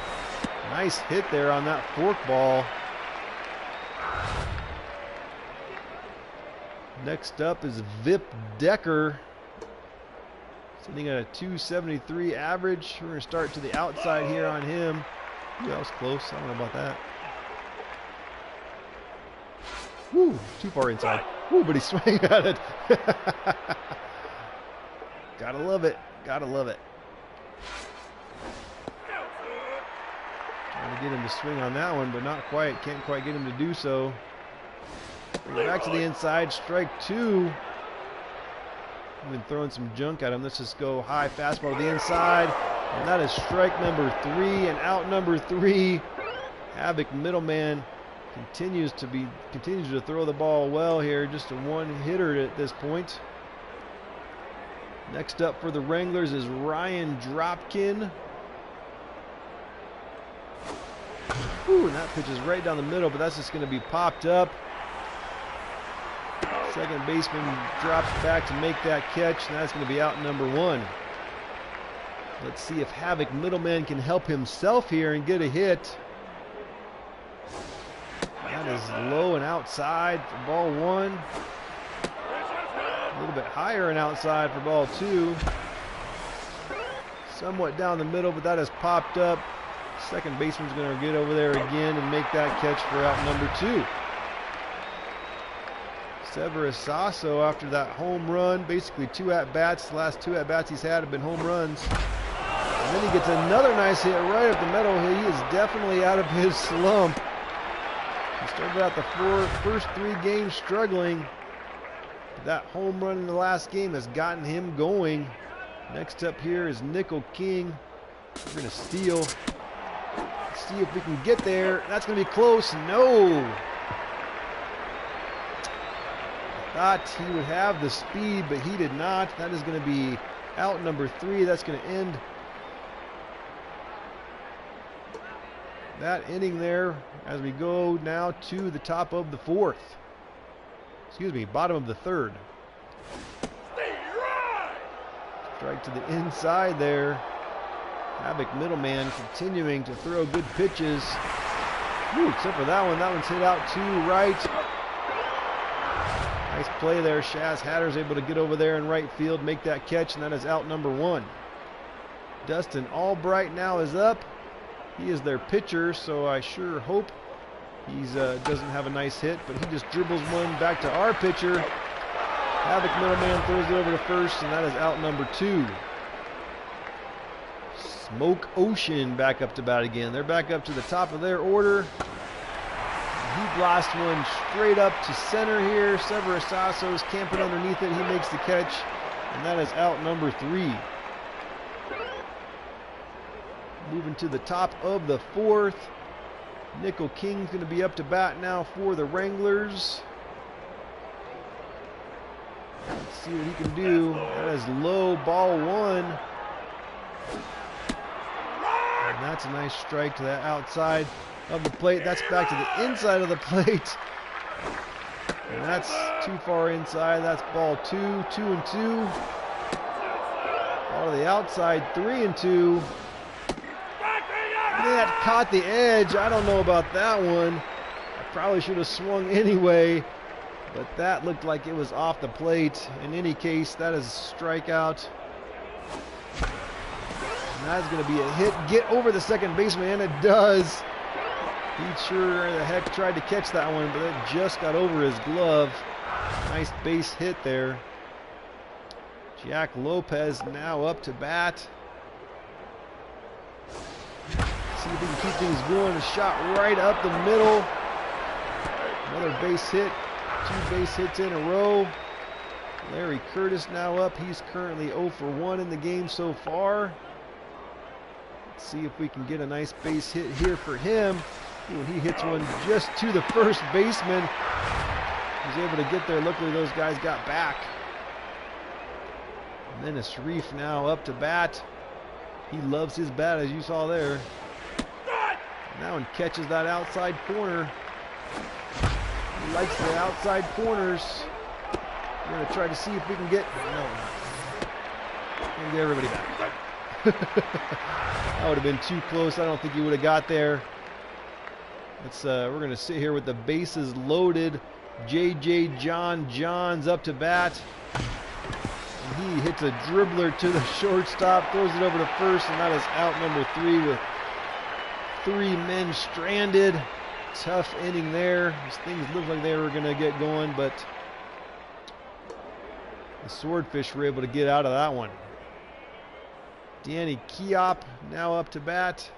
Nice hit there on that forkball. Next up is Vip Decker, sitting at a 273 average. We're going to start to the outside here on him. Ooh, that was close. I don't know about that. Woo, too far inside. Woo, but he swung at it. Gotta love it. Gotta love it. Trying to get him to swing on that one, but not quite. Can't quite get him to do so. Bring it back to the inside. Strike 2. I've been throwing some junk at him. Let's just go high fastball to the inside. And that is strike number 3 and out number 3. Havoc Middleman continues to throw the ball well here. Just a one-hitter at this point. Next up for the Wranglers is Ryan Dropkin. Ooh, and that pitch is right down the middle, but that's just going to be popped up. Second baseman drops back to make that catch, and that's going to be out number 1. Let's see if Havoc Middleman can help himself here and get a hit. That is low and outside for ball 1. A little bit higher and outside for ball 2. Somewhat down the middle, but that has popped up. Second baseman's going to get over there again and make that catch for out number 2. Severus Sasso, after that home run, basically 2 at-bats. The last 2 at-bats he's had have been home runs. And then he gets another nice hit right up the middle. He is definitely out of his slump. He started out the first 3 games struggling. That home run in the last game has gotten him going. Next up here is Nickel King. We're going to steal. See if we can get there. That's going to be close. No. Thought he would have the speed, but he did not. That is going to be out number 3. That's going to end that inning there as we go now to the top of the 4th. Excuse me, bottom of the 3rd. Strike to the inside there. Havoc Middleman continuing to throw good pitches. Ooh, except for that one. That one's hit out to right. Nice play there. Shaz Hatter's able to get over there in right field, make that catch, and that is out number 1. Dustin Albright now is up. He is their pitcher, so I sure hope he doesn't have a nice hit, but he just dribbles one back to our pitcher. Havoc Middleman throws it over to first, and that is out number 2. Smoke Ocean back up to bat again. They're back up to the top of their order. He blasts one straight up to center here. Severus Sasso's camping underneath it. He makes the catch, and that is out number 3. Moving to the top of the 4th. Nickel King's going to be up to bat now for the Wranglers. Let's see what he can do. That is low, ball 1. And that's a nice strike to that outside of the plate. That's back to the inside of the plate. And that's too far inside. That's ball 2, 2-2. Ball to the outside, 3-2. That caught the edge. I don't know about that one. I probably should have swung anyway, but that looked like it was off the plate. In any case, that is a strikeout. And that's going to be a hit. Get over the second baseman, and it does. He sure the heck tried to catch that one, but it just got over his glove. Nice base hit there. Jack Lopez now up to bat. See if we can keep things going. A shot right up the middle. Another base hit. 2 base hits in a row. Larry Curtis now up. He's currently 0 for 1 in the game so far. Let's see if we can get a nice base hit here for him. Ooh, he hits one just to the first baseman. He's able to get there. Luckily those guys got back. And then Sharif now up to bat. He loves his bat, as you saw there. Now and catches that outside corner. He likes the outside corners. We're going to try to see if we can get... No. And get everybody back. That would have been too close. I don't think he would have got there. We're going to sit here with the bases loaded. J.J. John Johns up to bat. And he hits a dribbler to the shortstop, throws it over to first, and that is out number 3 with 3 men stranded. Tough inning there. These things looked like they were going to get going, but the Swordfish were able to get out of that one. Danny Keop now up to bat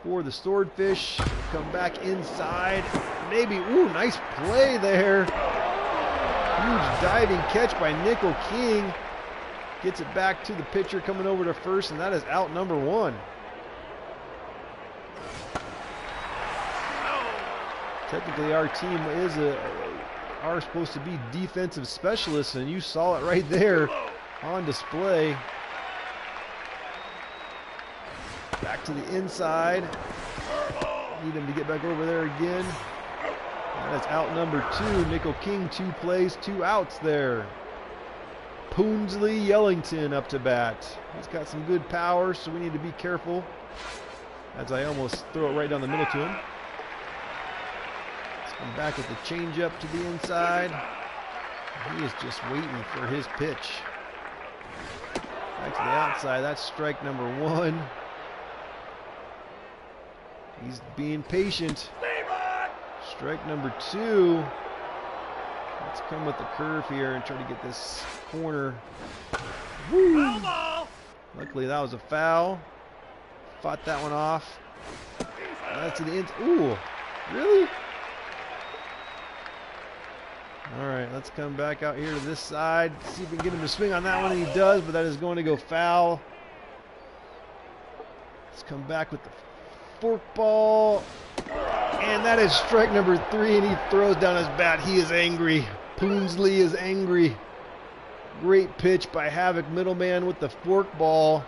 for the Swordfish. Come back inside. Maybe, ooh, nice play there. Huge diving catch by Nickel King. Gets it back to the pitcher coming over to first, and that is out number 1. Technically, our team are supposed to be defensive specialists, and you saw it right there on display. Back to the inside. Need him to get back over there again. That is out number 2. Nickel King, 2 plays, 2 outs there. Poonsley Yellington up to bat. He's got some good power, so we need to be careful. As I almost throw it right down the middle to him. Let's come back with the changeup to the inside. He is just waiting for his pitch. Back to the outside. That's strike number 1. He's being patient. Strike number 2. Let's come with the curve here and try to get this corner. Woo! Luckily that was a foul. Fought that one off. That's to the end. Ooh, really? All right, let's come back out here to this side. See if we can get him to swing on that one, and he does, but that is going to go foul. Let's come back with the forkball. And that is strike number 3, and he throws down his bat. He is angry. Poonsley is angry. Great pitch by Havoc Middleman with the forkball.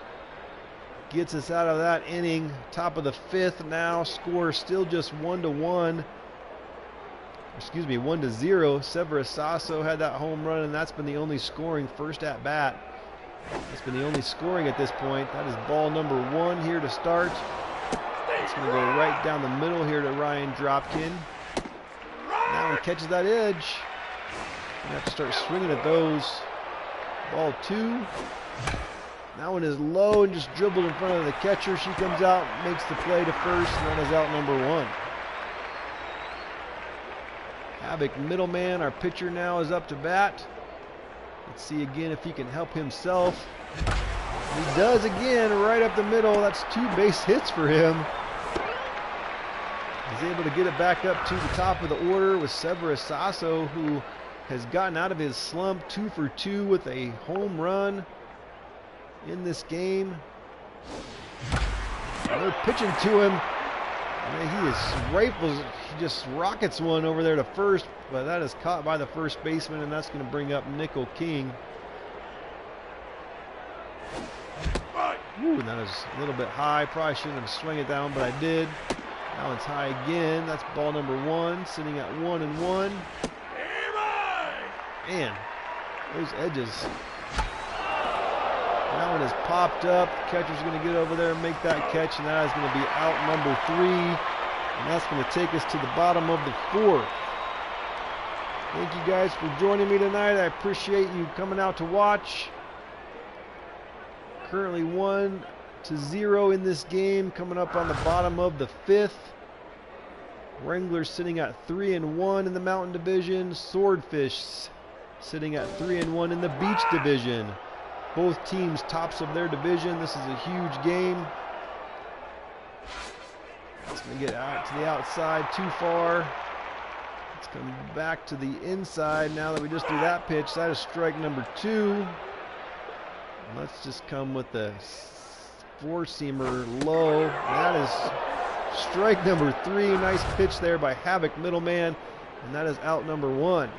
Gets us out of that inning. Top of the 5th now. Score still just 1-1. Excuse me, 1-0. Severus Sasso had that home run, and that's been the only scoring first at bat. That's been the only scoring at this point. That is ball number 1 here to start. It's going to go right down the middle here to Ryan Dropkin. That one catches that edge. You have to start swinging at those. Ball 2. That one is low and just dribbled in front of the catcher. She comes out, makes the play to first, and that is out number 1. Havoc Middleman, our pitcher now, is up to bat. Let's see again if he can help himself. He does again, right up the middle. That's 2 base hits for him. He's able to get it back up to the top of the order with Severus Sasso, who has gotten out of his slump, 2 for 2 with a home run in this game. And they're pitching to him. And he is rifles, he just rockets one over there to first, but that is caught by the first baseman, and that's going to bring up Nickel King. Ooh, and that is a little bit high. Probably shouldn't have swung it down, but I did. That one's high again. That's ball number 1, sitting at 1-1. Man, those edges. That one is popped up. The catcher's going to get over there and make that catch, and that is going to be out number 3. And that's going to take us to the bottom of the 4th. Thank you guys for joining me tonight. I appreciate you coming out to watch. Currently 1-0 in this game, coming up on the bottom of the 5th. Wranglers sitting at 3-1 in the Mountain Division. Swordfish sitting at 3-1 in the Beach Division. Both teams tops of their division. This is a huge game. It's going to get out to the outside too far. Let's come back to the inside now that we just threw that pitch. That is strike number 2. And let's just come with the 4-seamer low. That is strike number 3. Nice pitch there by Havoc Middleman. And that is out number 1.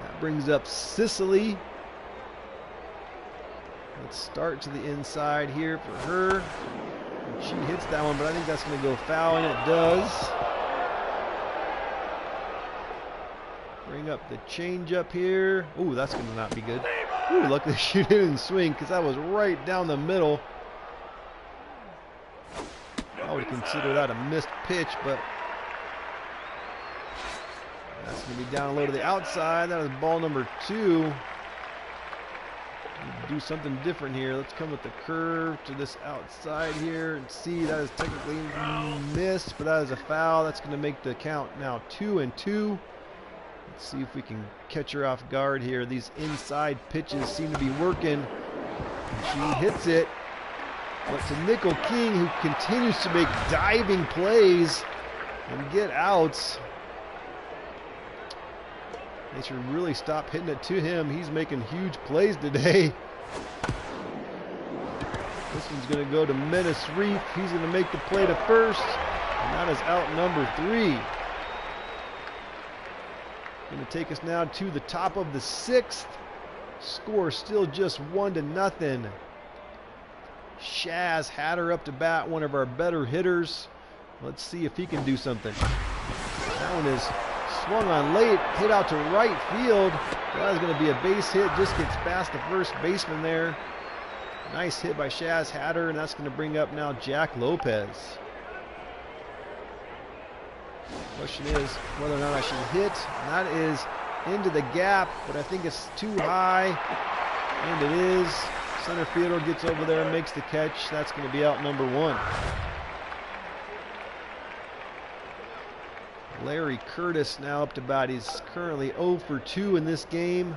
That brings up Sicily. Let's start to the inside here for her. And she hits that one, but I think that's going to go foul, and it does. Bring up the changeup here. Ooh, that's going to not be good. Ooh, luckily she didn't swing because that was right down the middle. I would consider that a missed pitch, but that's going to be down low to the outside. That is ball number 2. Do something different here. Let's come with the curve to this outside here and see. That is technically missed, but that is a foul. That's going to make the count now 2-2. Let's see if we can catch her off guard here. These inside pitches seem to be working. And she hits it. But to Nickel King, who continues to make diving plays and get outs. They should really stop hitting it to him. He's making huge plays today. This one's going to go to Menace Reef. He's going to make the play to first. And that is out number 3. Going to take us now to the top of the 6th. Score still just 1-0. Shaz had her up to bat, one of our better hitters. Let's see if he can do something. That one is swung on late, hit out to right field. That is going to be a base hit, just gets past the first baseman there. Nice hit by Shaz Hatter, and that's going to bring up now Jack Lopez. Question is whether or not I should hit. And that is into the gap, but I think it's too high, and it is. Center fielder gets over there and makes the catch. That's going to be out number 1. Larry Curtis now up to bat. He's currently 0 for 2 in this game.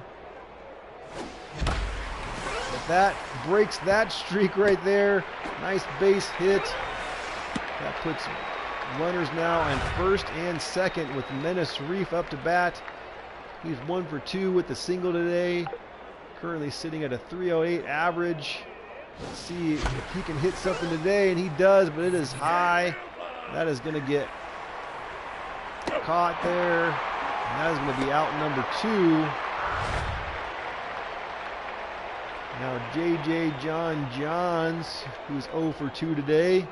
But that breaks that streak right there. Nice base hit. That puts runners now on first and second with Menace Reef up to bat. He's 1 for 2 with the single today. Currently sitting at a 308 average. Let's see if he can hit something today, and he does, but it is high. That is going to get caught there, and that is going to be out number 2. Now J.J. John Johns, who's 0 for 2 today.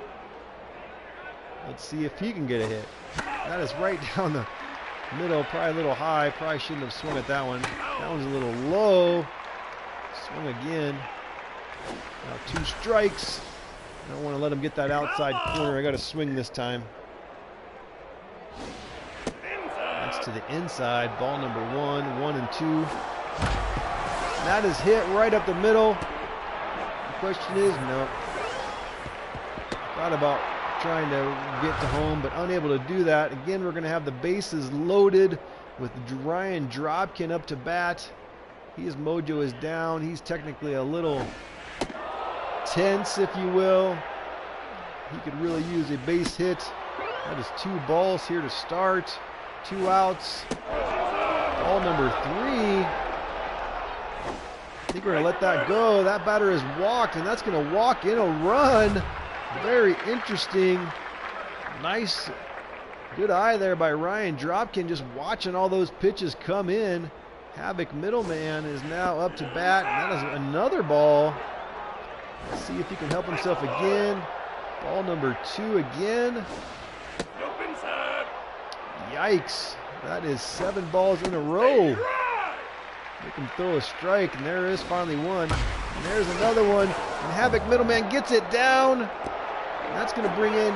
Let's see if he can get a hit. That is right down the middle, probably a little high. Probably shouldn't have swung at that one. That one's a little low. Swung again. Now 2 strikes. I don't want to let him get that outside corner. I got to swing this time. That's to the inside. Ball number 1, 1 and 2. And that is hit right up the middle. The question is, no. Thought about trying to get to home, but unable to do that. Again, we're going to have the bases loaded with Ryan Dropkin up to bat. His mojo is down. He's technically a little tense, if you will. He could really use a base hit. That is 2 balls here to start. 2 outs. Ball number 3. I think we're going to let that go. That batter has walked, and that's going to walk in a run. Very interesting. Nice, good eye there by Ryan Dropkin, just watching all those pitches come in. Havoc Middleman is now up to bat, and that is another ball. Let's see if he can help himself again. Ball number 2 again. Yikes. That is 7 balls in a row. Make him throw a strike, and there is finally one. And there's another one, and Havoc Middleman gets it down. And that's going to bring in,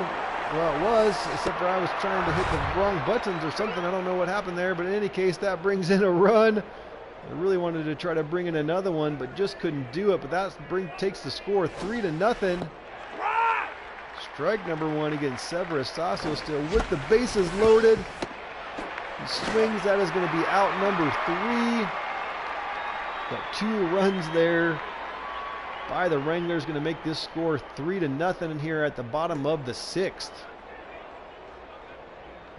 well, it was, except for I was trying to hit the wrong buttons or something. I don't know what happened there, but in any case, that brings in a run. I really wanted to try to bring in another one, but just couldn't do it. But that takes the score 3-0. Strike number 1 against Severus Sasso still with the bases loaded. He swings. That is going to be out number 3. Got 2 runs there by the Wranglers, going to make this score 3-0 here at the bottom of the 6th.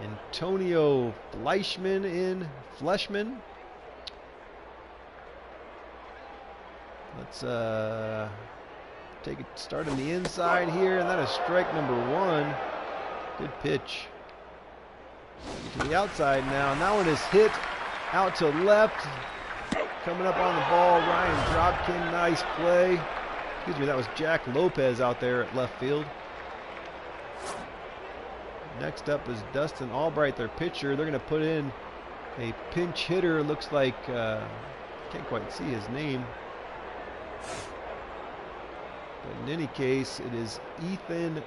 Antonio Fleischman. Let's take it, start on the inside here, and that is strike number 1. Good pitch. Get to the outside now, and that one is hit out to left. Coming up on the ball, Ryan Dropkin, nice play. Excuse me, that was Jack Lopez out there at left field. Next up is Dustin Albright, their pitcher. They're going to put in a pinch hitter. Looks like, can't quite see his name. But in any case, it is Ethan,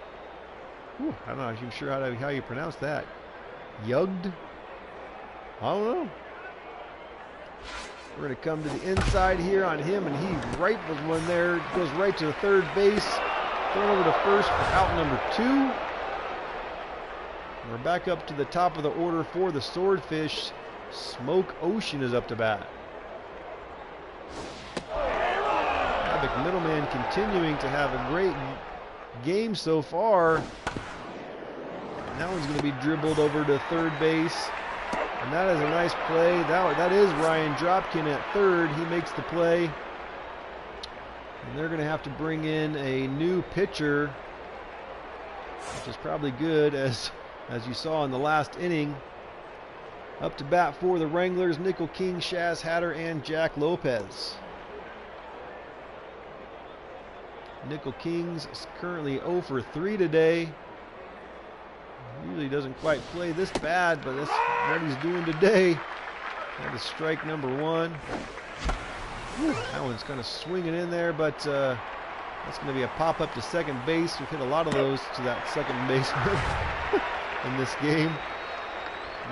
I'm not even sure how you pronounce that. Yugd? I don't know. We're going to come to the inside here on him, and he rifles one there. Goes right to the third base. Thrown over to first for out number 2. We're back up to the top of the order for the Swordfish. Smoke Ocean is up to bat. Havoc Middleman continuing to have a great game so far. And that one's going to be dribbled over to third base. And that is a nice play. That is Ryan Dropkin at third. He makes the play. And they're going to have to bring in a new pitcher, which is probably good, as you saw in the last inning. Up to bat for the Wranglers, Nickel King, Shaz Hatter, and Jack Lopez. Nickel Kings is currently 0 for 3 today. Usually doesn't quite play this bad, but that's what he's doing today. That is strike number 1. Whew, that one's kind of swinging in there, but that's going to be a pop up to second base. We've hit a lot of those to that second baseman in this game.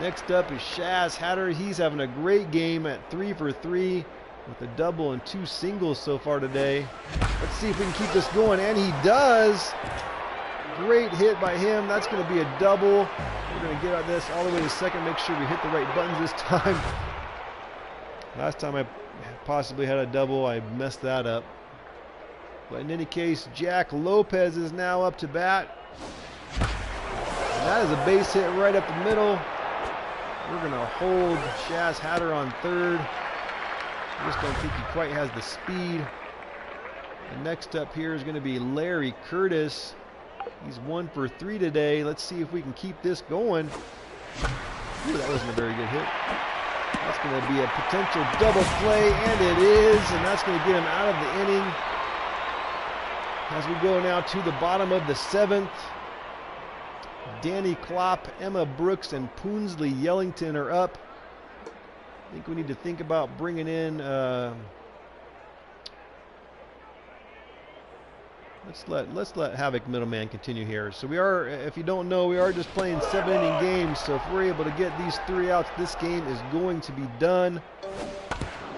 Next up is Shaz Hatter. He's having a great game at 3 for 3 with a double and 2 singles so far today. Let's see if we can keep this going, and he does. Great hit by him. That's going to be a double. We're going to get out this all the way to second, make sure we hit the right buttons this time. Last time I possibly had a double, I messed that up. But in any case, Jack Lopez is now up to bat. And that is a base hit right up the middle. We're going to hold Shaz Hatter on third. I just don't think he quite has the speed. And next up here is going to be Larry Curtis. He's 1 for 3 today. Let's see if we can keep this going. Ooh, that wasn't a very good hit. That's going to be a potential double play, and it is, and that's going to get him out of the inning. As we go now to the bottom of the 7th, Danny Klopp, Emma Brooks, and Poonsley Yellington are up. I think we need to think about bringing in let's let Havoc Middleman continue here. So we are, if you don't know, we are just playing 7-inning games. So if we're able to get these 3 outs, this game is going to be done.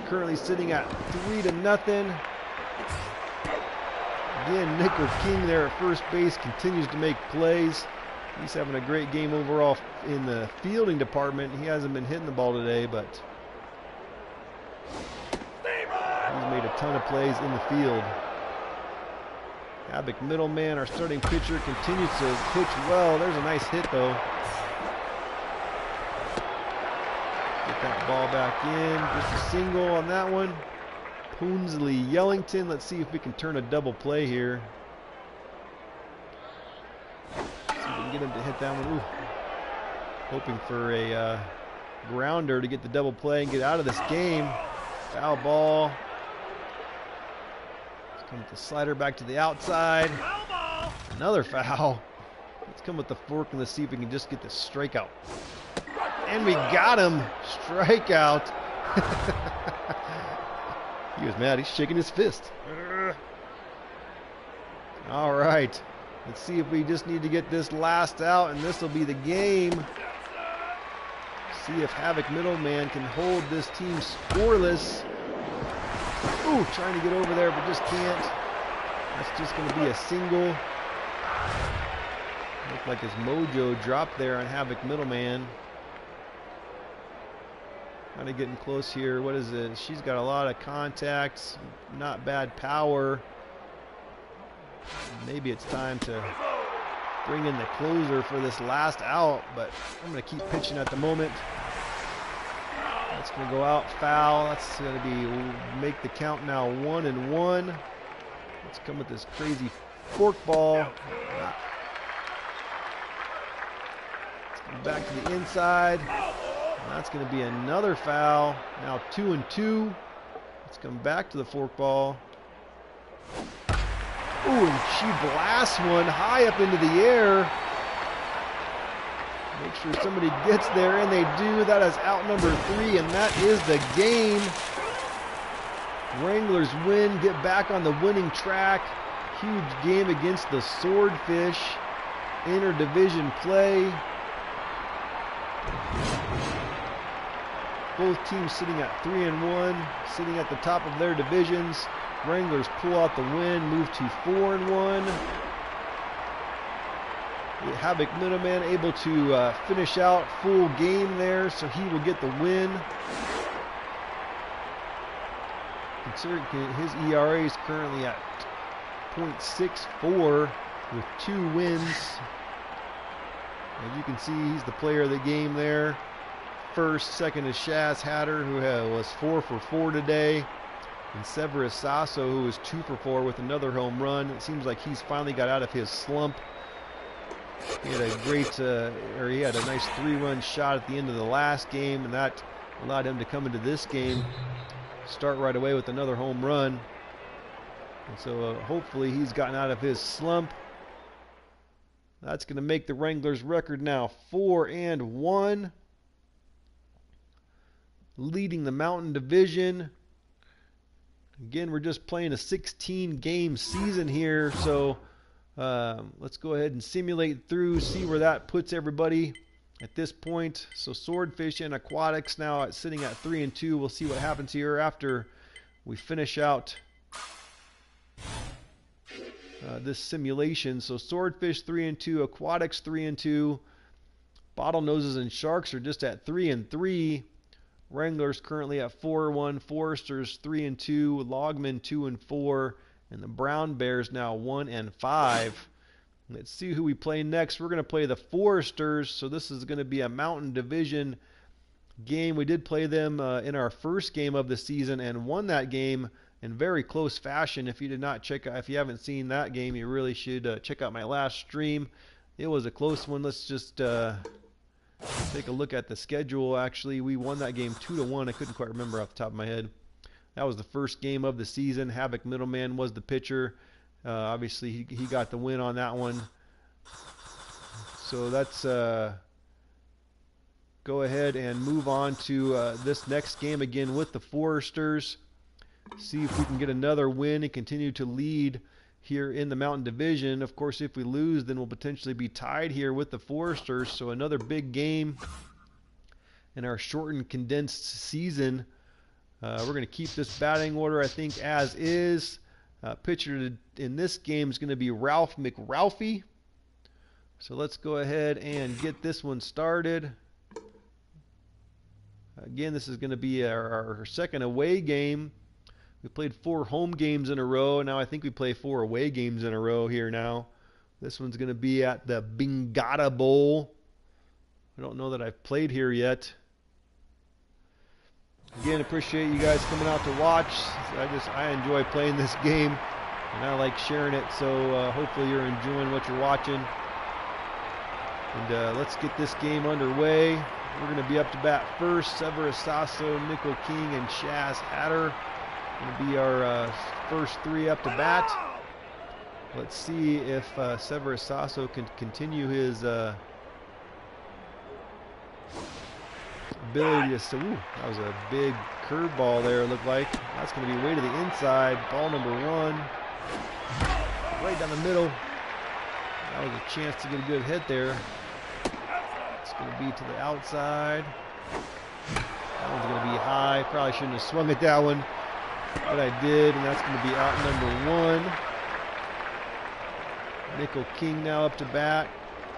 Currently sitting at 3-0. Again, Nickel King there at first base continues to make plays. He's having a great game overall in the fielding department. He hasn't been hitting the ball today, but he's made a ton of plays in the field. Havoc Middleman, our starting pitcher, continues to pitch well. There's a nice hit, though. Get that ball back in. Just a single on that one. Poonsley Yellington. Let's see if we can turn a double play here. See if we can get him to hit that one. Ooh. Hoping for a grounder to get the double play and get out of this game. Foul ball. Come with the slider back to the outside. Another foul. Let's come with the fork and let's see if we can just get the strikeout. And we got him. Strikeout. He was mad. He's shaking his fist. All right. Let's see if we just need to get this last out, and this will be the game. See if Havoc Middleman can hold this team scoreless. Ooh, trying to get over there, but just can't. That's just going to be a single. Looked like his mojo dropped there on Havoc Middleman. Kind of getting close here. What is it? She's got a lot of contacts. Not bad power. Maybe it's time to bring in the closer for this last out, but I'm going to keep pitching at the moment. That's going to go out, foul. That's going to be, make the count now 1-1. Let's come with this crazy fork ball. Let's come back to the inside. And that's going to be another foul. Now 2-2. Let's come back to the fork ball. Ooh, and she blasts one high up into the air. Make sure somebody gets there, and they do. That is out number 3, and that is the game. Wranglers win, get back on the winning track. Huge game against the Swordfish. Interdivision play. Both teams sitting at 3-1, sitting at the top of their divisions. Wranglers pull out the win, move to 4-1. Havoc Middleman able to finish out full game there, so he will get the win. Considering his ERA is currently at .64 with 2 wins. As you can see, he's the player of the game there. First, second is Shaz Hatter, who was 4 for 4 today. And Severus Sasso, who was 2 for 4 with another home run. It seems like he's finally got out of his slump. He had a great, he had a nice 3-run shot at the end of the last game, and that allowed him to come into this game, start right away with another home run. And so hopefully he's gotten out of his slump. That's going to make the Wranglers record now 4-1. Leading the Mountain Division. Again, we're just playing a 16-game season here, so let's go ahead and simulate through, see where that puts everybody at this point. So Swordfish and Aquatics now sitting at 3-2. We'll see what happens here after we finish out this simulation. So Swordfish 3-2, Aquatics 3-2, Bottlenoses and Sharks are just at 3-3. Wranglers currently at 4-1, Foresters 3-2, Logmen 2-4, and the Brown Bears now 1-5. Let's see who we play next. We're going to play the Foresters, so this is going to be a Mountain Division game. We did play them in our first game of the season and won that game in very close fashion. If you did not check out, if you haven't seen that game, you really should check out my last stream. It was a close one. Let's just take a look at the schedule. Actually, we won that game 2-1. I couldn't quite remember off the top of my head. That was the first game of the season. Havoc Middleman was the pitcher. Obviously, he got the win on that one. So let's go ahead and move on to this next game again with the Foresters. See if we can get another win and continue to lead here in the Mountain Division. Of course, if we lose, then we'll potentially be tied here with the Foresters. So another big game in our shortened, condensed season. We're going to keep this batting order, I think, as is. Pitcher in this game is going to be Ralph McRalphie. So let's go ahead and get this one started. Again, this is going to be our second away game. We played 4 home games in a row. Now I think we play 4 away games in a row here now. This one's going to be at the Bingata Bowl. I don't know that I've played here yet. Again, appreciate you guys coming out to watch. I enjoy playing this game, and I like sharing it. So hopefully you're enjoying what you're watching. And let's get this game underway. We're going to be up to bat first. Severus Sasso, Nickel King, and Shaz Hatter going to be our first 3 up to bat. Let's see if Severus Sasso can continue his ability to... Ooh, that was a big curveball there, it looked like. That's going to be way to the inside. Ball number 1. Right down the middle. That was a chance to get a good hit there. It's going to be to the outside. That one's going to be high. Probably shouldn't have swung at that one, but I did, and that's going to be out number 1. Nickel King now up to bat.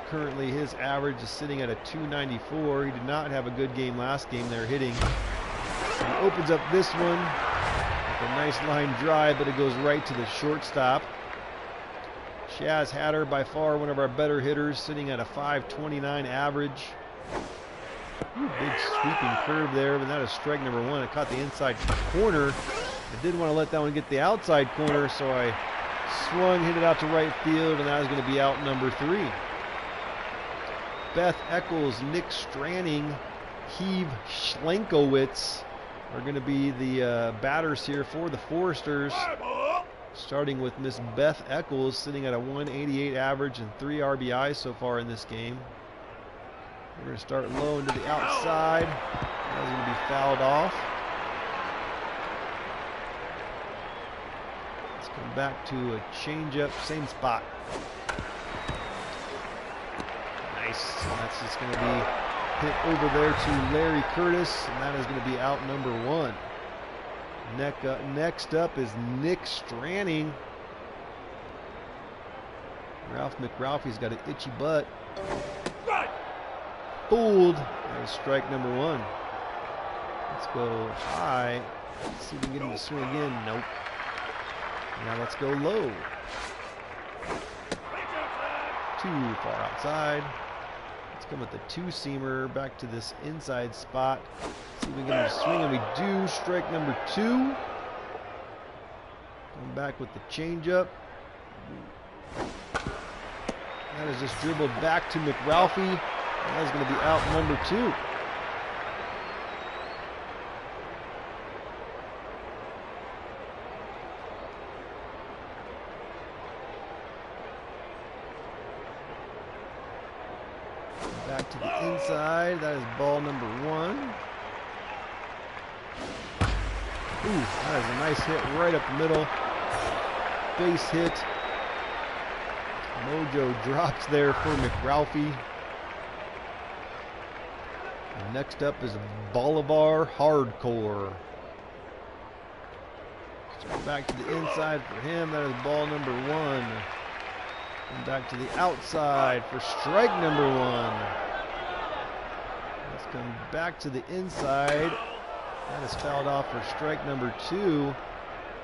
Currently his average is sitting at a 294. He did not have a good game last game there hitting. He opens up this one with a nice line drive, but it goes right to the shortstop. Shaz Hatter, by far one of our better hitters, sitting at a 529 average. Ooh, big sweeping curve there, but that is strike number 1. It caught the inside corner. I didn't want to let that one get the outside corner, so I swung, hit it out to right field, and that is going to be out number 3. Beth Eccles, Nick Stranning, Heave Schlenkowitz are going to be the batters here for the Foresters. Starting with Miss Beth Eccles, sitting at a 188 average and 3 RBIs so far in this game. We're going to start low into the outside. That's going to be fouled off. Let's come back to a changeup, same spot. Nice. And that's just going to be hit over there to Larry Curtis, and that is going to be out number 1. Next up is Nick Stranning. Ralph McRalphie's got an itchy butt. Fooled. That was strike number 1. Let's go high. Let's see if we can get him to swing again. Nope. Now let's go low. Too far outside. Let's come with the 2-seamer back to this inside spot. See if we can get him to swing, and we do. Strike number 2. Come back with the changeup. That is just dribbled back to McRalphie. That is going to be out number 2. Back to the inside. That is ball number 1. Ooh, that is a nice hit right up the middle. Base hit. Mojo drops there for McRalphie. And next up is Bolivar Hardcore. So back to the inside for him. That is ball number 1. And back to the outside for strike number 1. Let's come back to the inside. That is fouled off for strike number 2.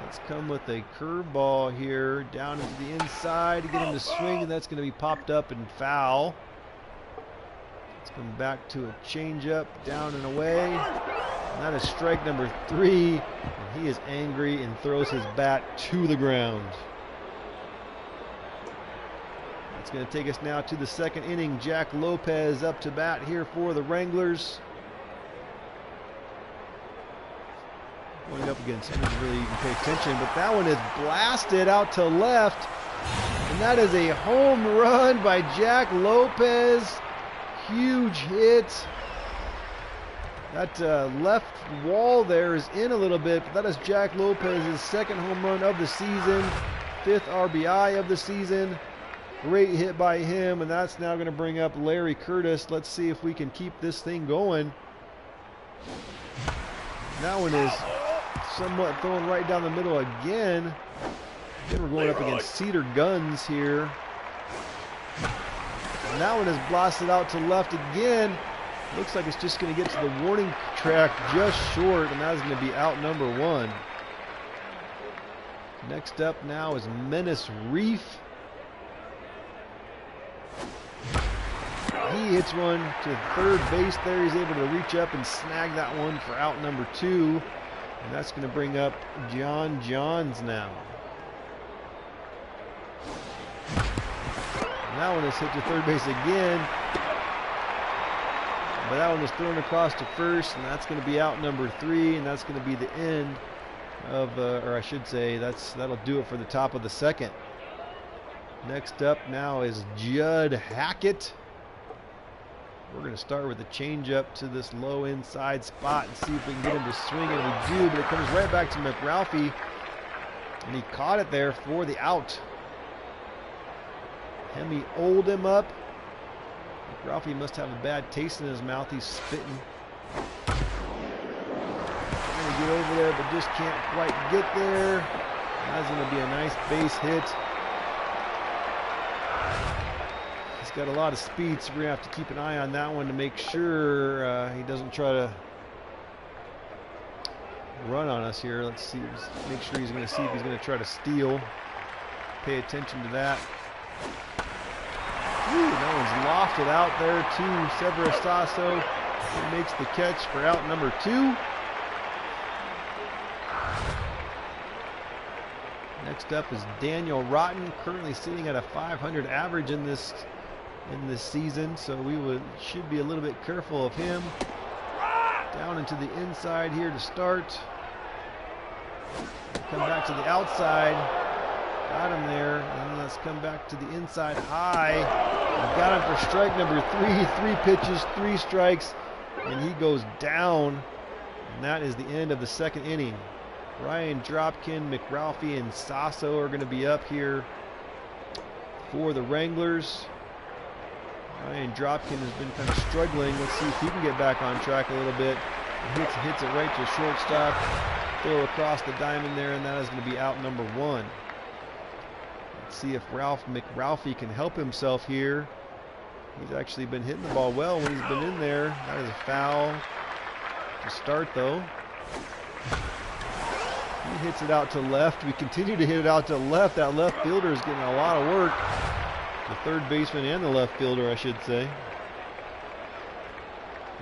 Let's come with a curveball here down into the inside to get him to swing, and that's going to be popped up and foul. Let's come back to a changeup down and away. And that is strike number 3. And he is angry and throws his bat to the ground. It's going to take us now to the second inning. Jack Lopez up to bat here for the Wranglers. Going up against him, didn't really even pay attention, but that one is blasted out to left. And that is a home run by Jack Lopez. Huge hit. That left wall there is in a little bit, but that is Jack Lopez's second home run of the season, 5th RBI of the season. Great hit by him, and that's now going to bring up Larry Curtis. Let's see if we can keep this thing going. That one is somewhat thrown right down the middle again. Then we're going up against Cedar Guns here. And that one is blasted out to left again. Looks like it's just going to get to the warning track just short, and that is going to be out number 1. Next up now is Menace Reef. He hits one to third base there. He's able to reach up and snag that one for out number 2. And that's going to bring up John Johns now. And that one is hit to third base again. But that one is thrown across to first, and that's going to be out number 3, and that's going to be the end of, or I should say, that'll do it for the top of the second. Next up now is Judd Hackett. We're going to start with a changeup to this low inside spot and see if we can get him to swing, and we do, but it comes right back to McRalphie, and he caught it there for the out. Hemi old him up. McRalphie must have a bad taste in his mouth. He's spitting. Trying to get over there, but just can't quite get there. That's going to be a nice base hit. He's got a lot of speed, so we're going to have to keep an eye on that one to make sure he doesn't try to run on us here. Let's see. Make sure he's going to see if he's going to try to steal. Pay attention to that. Ooh, that one's lofted out there to Severus Sasso. He makes the catch for out number 2. Next up is Daniel Rotten, currently sitting at a .500 average in this season, so we should be a little bit careful of him. Down into the inside here to start. Come back to the outside. Got him there, and let's come back to the inside high. We got him for strike number 3. 3 pitches, 3 strikes, and he goes down. And that is the end of the second inning. Ryan Dropkin, McRalphie, and Sasso are going to be up here for the Wranglers. Ryan Dropkin has been kind of struggling. Let's see if he can get back on track a little bit. He hits it right to shortstop. Throw across the diamond there, and that is going to be out number 1. Let's see if McRalphie can help himself here. He's actually been hitting the ball well when he's been in there. That is a foul to start, though. He hits it out to left. We continue to hit it out to left. That left fielder is getting a lot of work. The third baseman and the left fielder, I should say.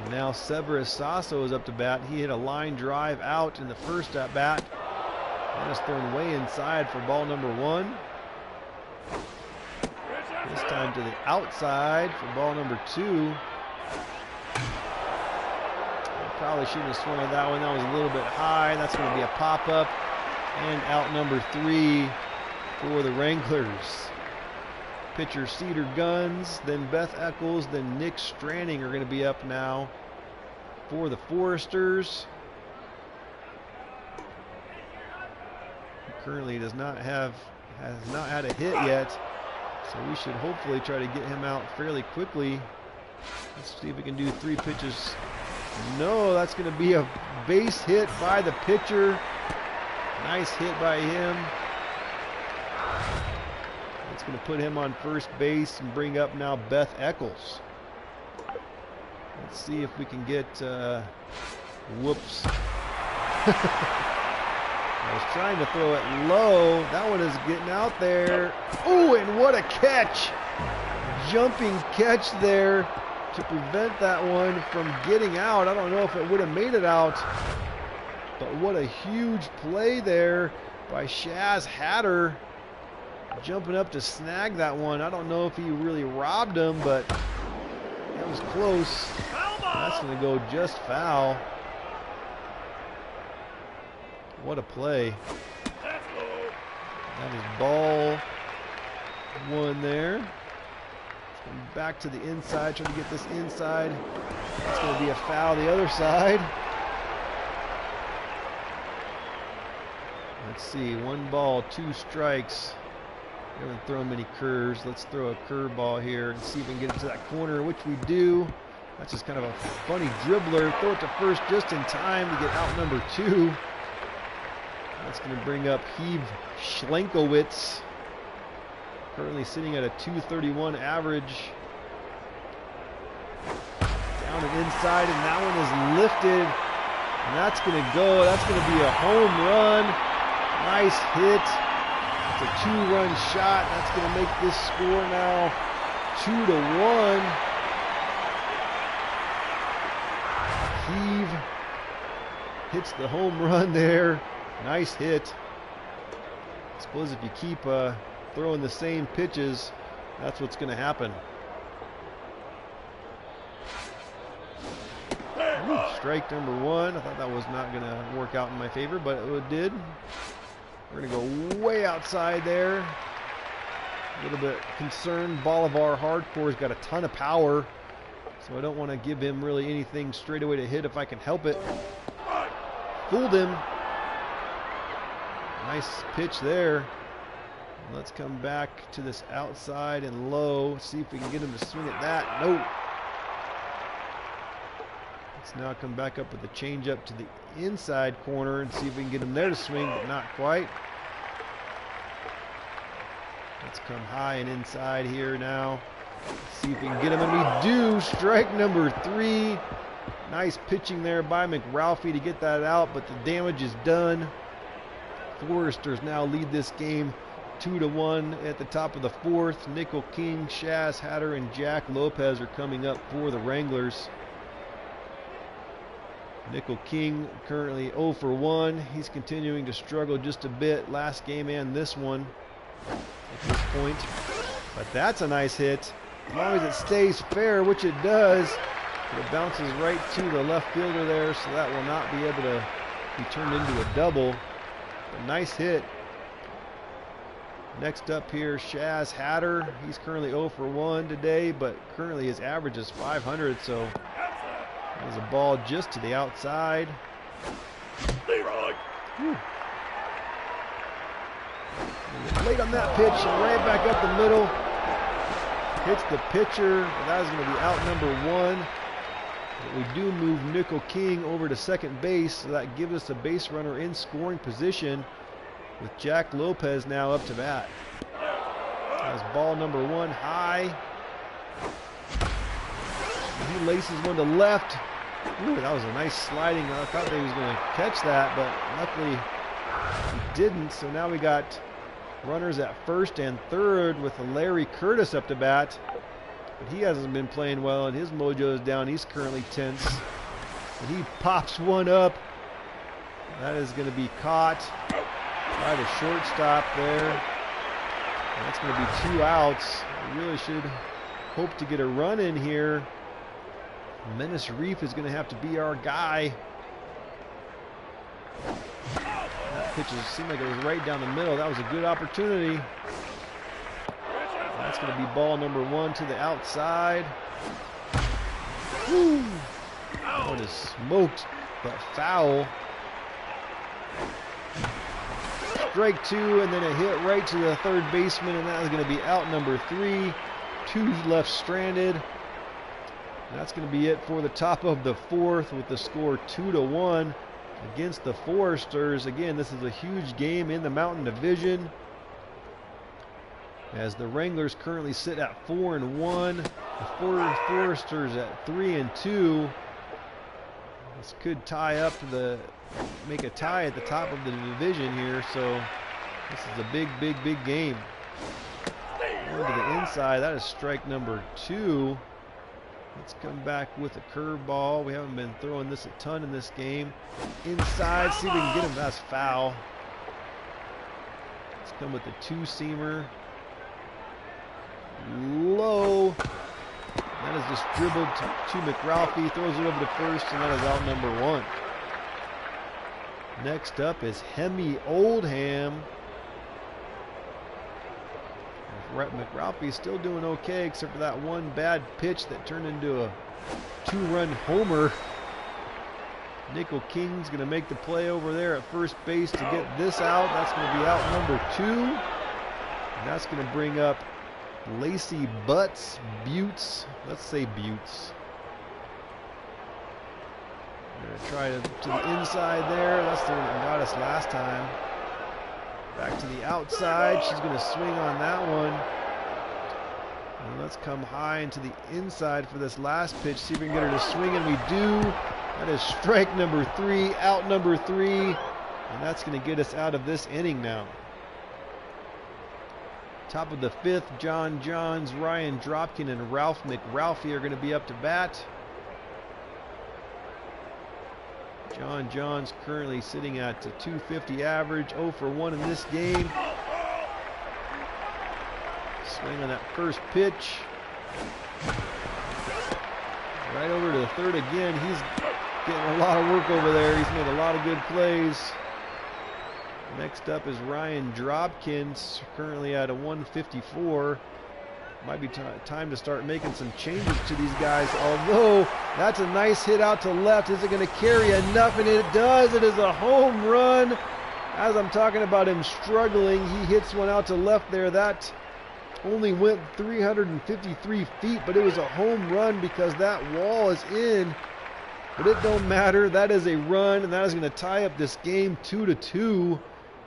And now Severus Sasso is up to bat. He hit a line drive out in the first at bat. That is thrown way inside for ball number 1. This time to the outside for ball number 2. Probably shouldn't have swung at that one. That was a little bit high. That's going to be a pop-up. And out number 3 for the Wranglers. pitcher Cedar Guns, then Beth Eccles, then Nick Stranning are going to be up now for the Foresters. He currently has not had a hit yet, so we should hopefully try to get him out fairly quickly. Let's see if we can do 3 pitches. No, that's going to be a base hit by the pitcher. Nice hit by him. It's going to put him on first base and bring up now Beth Eccles. Let's see if we can get, whoops. I was trying to throw it low. That one is getting out there. Oh, and what a catch. Jumping catch there to prevent that one from getting out. I don't know if it would have made it out, but what a huge play there by Shaz Hatter, jumping up to snag that one. I don't know if he really robbed him, but that was close. That's going to go just foul. What a play. That is ball 1 there. Back to the inside, trying to get this inside. That's going to be a foul the other side. Let's see, 1 ball, 2 strikes. We haven't thrown many curves. Let's throw a curveball here and see if we can get into that corner, which we do. That's just kind of a funny dribbler. Throw it to first just in time to get out number 2. That's going to bring up Heave Schlenkowitz, currently sitting at a 231 average. Down and inside, and that one is lifted. And that's going to go. That's going to be a home run. Nice hit. It's a 2-run shot. That's going to make this score now 2-1. Heave hits the home run there. Nice hit. I suppose if you keep throwing the same pitches, that's what's going to happen. Ooh, strike number 1. I thought that was not going to work out in my favor, but it did. We're going to go way outside there. A little bit concerned. Bolivar Hardcore's got a ton of power, so I don't want to give him really anything straight away to hit if I can help it. Fooled him. Nice pitch there. Let's come back to this outside and low. See if we can get him to swing at that. Nope. Let's now come back up with the changeup to the inside corner and see if we can get him there to swing, but not quite. Let's come high and inside here now. Let's see if we can get him, and we do. Strike number 3. Nice pitching there by McRalphie to get that out, but the damage is done. Foresters now lead this game 2-1 at the top of the 4th. Nickel King, Shaz Hatter, and Jack Lopez are coming up for the Wranglers. Nickel King currently 0 for 1. He's continuing to struggle just a bit last game and this one at this point. But that's a nice hit. As long as it stays fair, which it does, it bounces right to the left fielder there, so that will not be able to be turned into a double. A nice hit. Next up here, Shaz Hatter. He's currently 0 for 1 today, but currently his average is 500, so there's a ball just to the outside. Late on that pitch, and right back up the middle. Hits the pitcher. That is going to be out number 1. But we do move Nickel King over to second base, so that gives us a base runner in scoring position with Jack Lopez now up to bat. That's ball number 1 high. He laces one to left. Ooh, that was a nice sliding. I thought they was going to catch that, but luckily he didn't. So now we got runners at first and third with Larry Curtis up to bat. But he hasn't been playing well, and his mojo is down. He's currently tense. And he pops one up. That is going to be caught by the shortstop there. And that's going to be 2 outs. We really should hope to get a run in here. Menace Reef is going to have to be our guy. That pitch seemed like it was right down the middle. That was a good opportunity. That's going to be ball number 1 to the outside. Woo! That one is smoked, but foul. Strike 2, and then a hit right to the third baseman, and that is going to be out number 3. 2 left stranded. And that's going to be it for the top of the 4th with the score 2-1 against the Foresters. Again, this is a huge game in the Mountain Division, as the Wranglers currently sit at 4-1. The Foresters at 3-2. This could tie up to make a tie at the top of the division here. So this is a big game. Going to the inside. That is strike number 2. Let's come back with a curveball. We haven't been throwing this a ton in this game. Inside, see if we can get him. That's foul. Let's come with the 2-seamer. Low. That is just dribbled to McRalphie. Throws it over to first, and that is out number 1. Next up is Hemi Oldham. McRalphie's still doing okay, except for that one bad pitch that turned into a 2-run homer. Nickel King's going to make the play over there at first base to get this out. That's going to be out number 2. And that's going to bring up Lacey Buttes. Let's say Buttes. We're going to try to the inside there. That's the one that got us last time. Back to the outside. She's going to swing on that one. And let's come high into the inside for this last pitch. See if we can get her to swing, and we do. That is strike number 3, out number 3. And that's going to get us out of this inning now. Top of the 5th, John Johns, Ryan Dropkin, and Ralph McRalphie are going to be up to bat. John Johns currently sitting at a 250 average, 0 for 1 in this game. Swing on that first pitch. Right over to the third again. He's getting a lot of work over there. He's made a lot of good plays. Next up is Ryan Dropkins, currently at a 154. Might be time to start making some changes to these guys, although that's a nice hit out to left. Is it going to carry enough? And it does. It is a home run. As I'm talking about him struggling, he hits one out to left there. That only went 353 feet, but it was a home run because that wall is in. But it don't matter. That is a run, and that is going to tie up this game 2-2.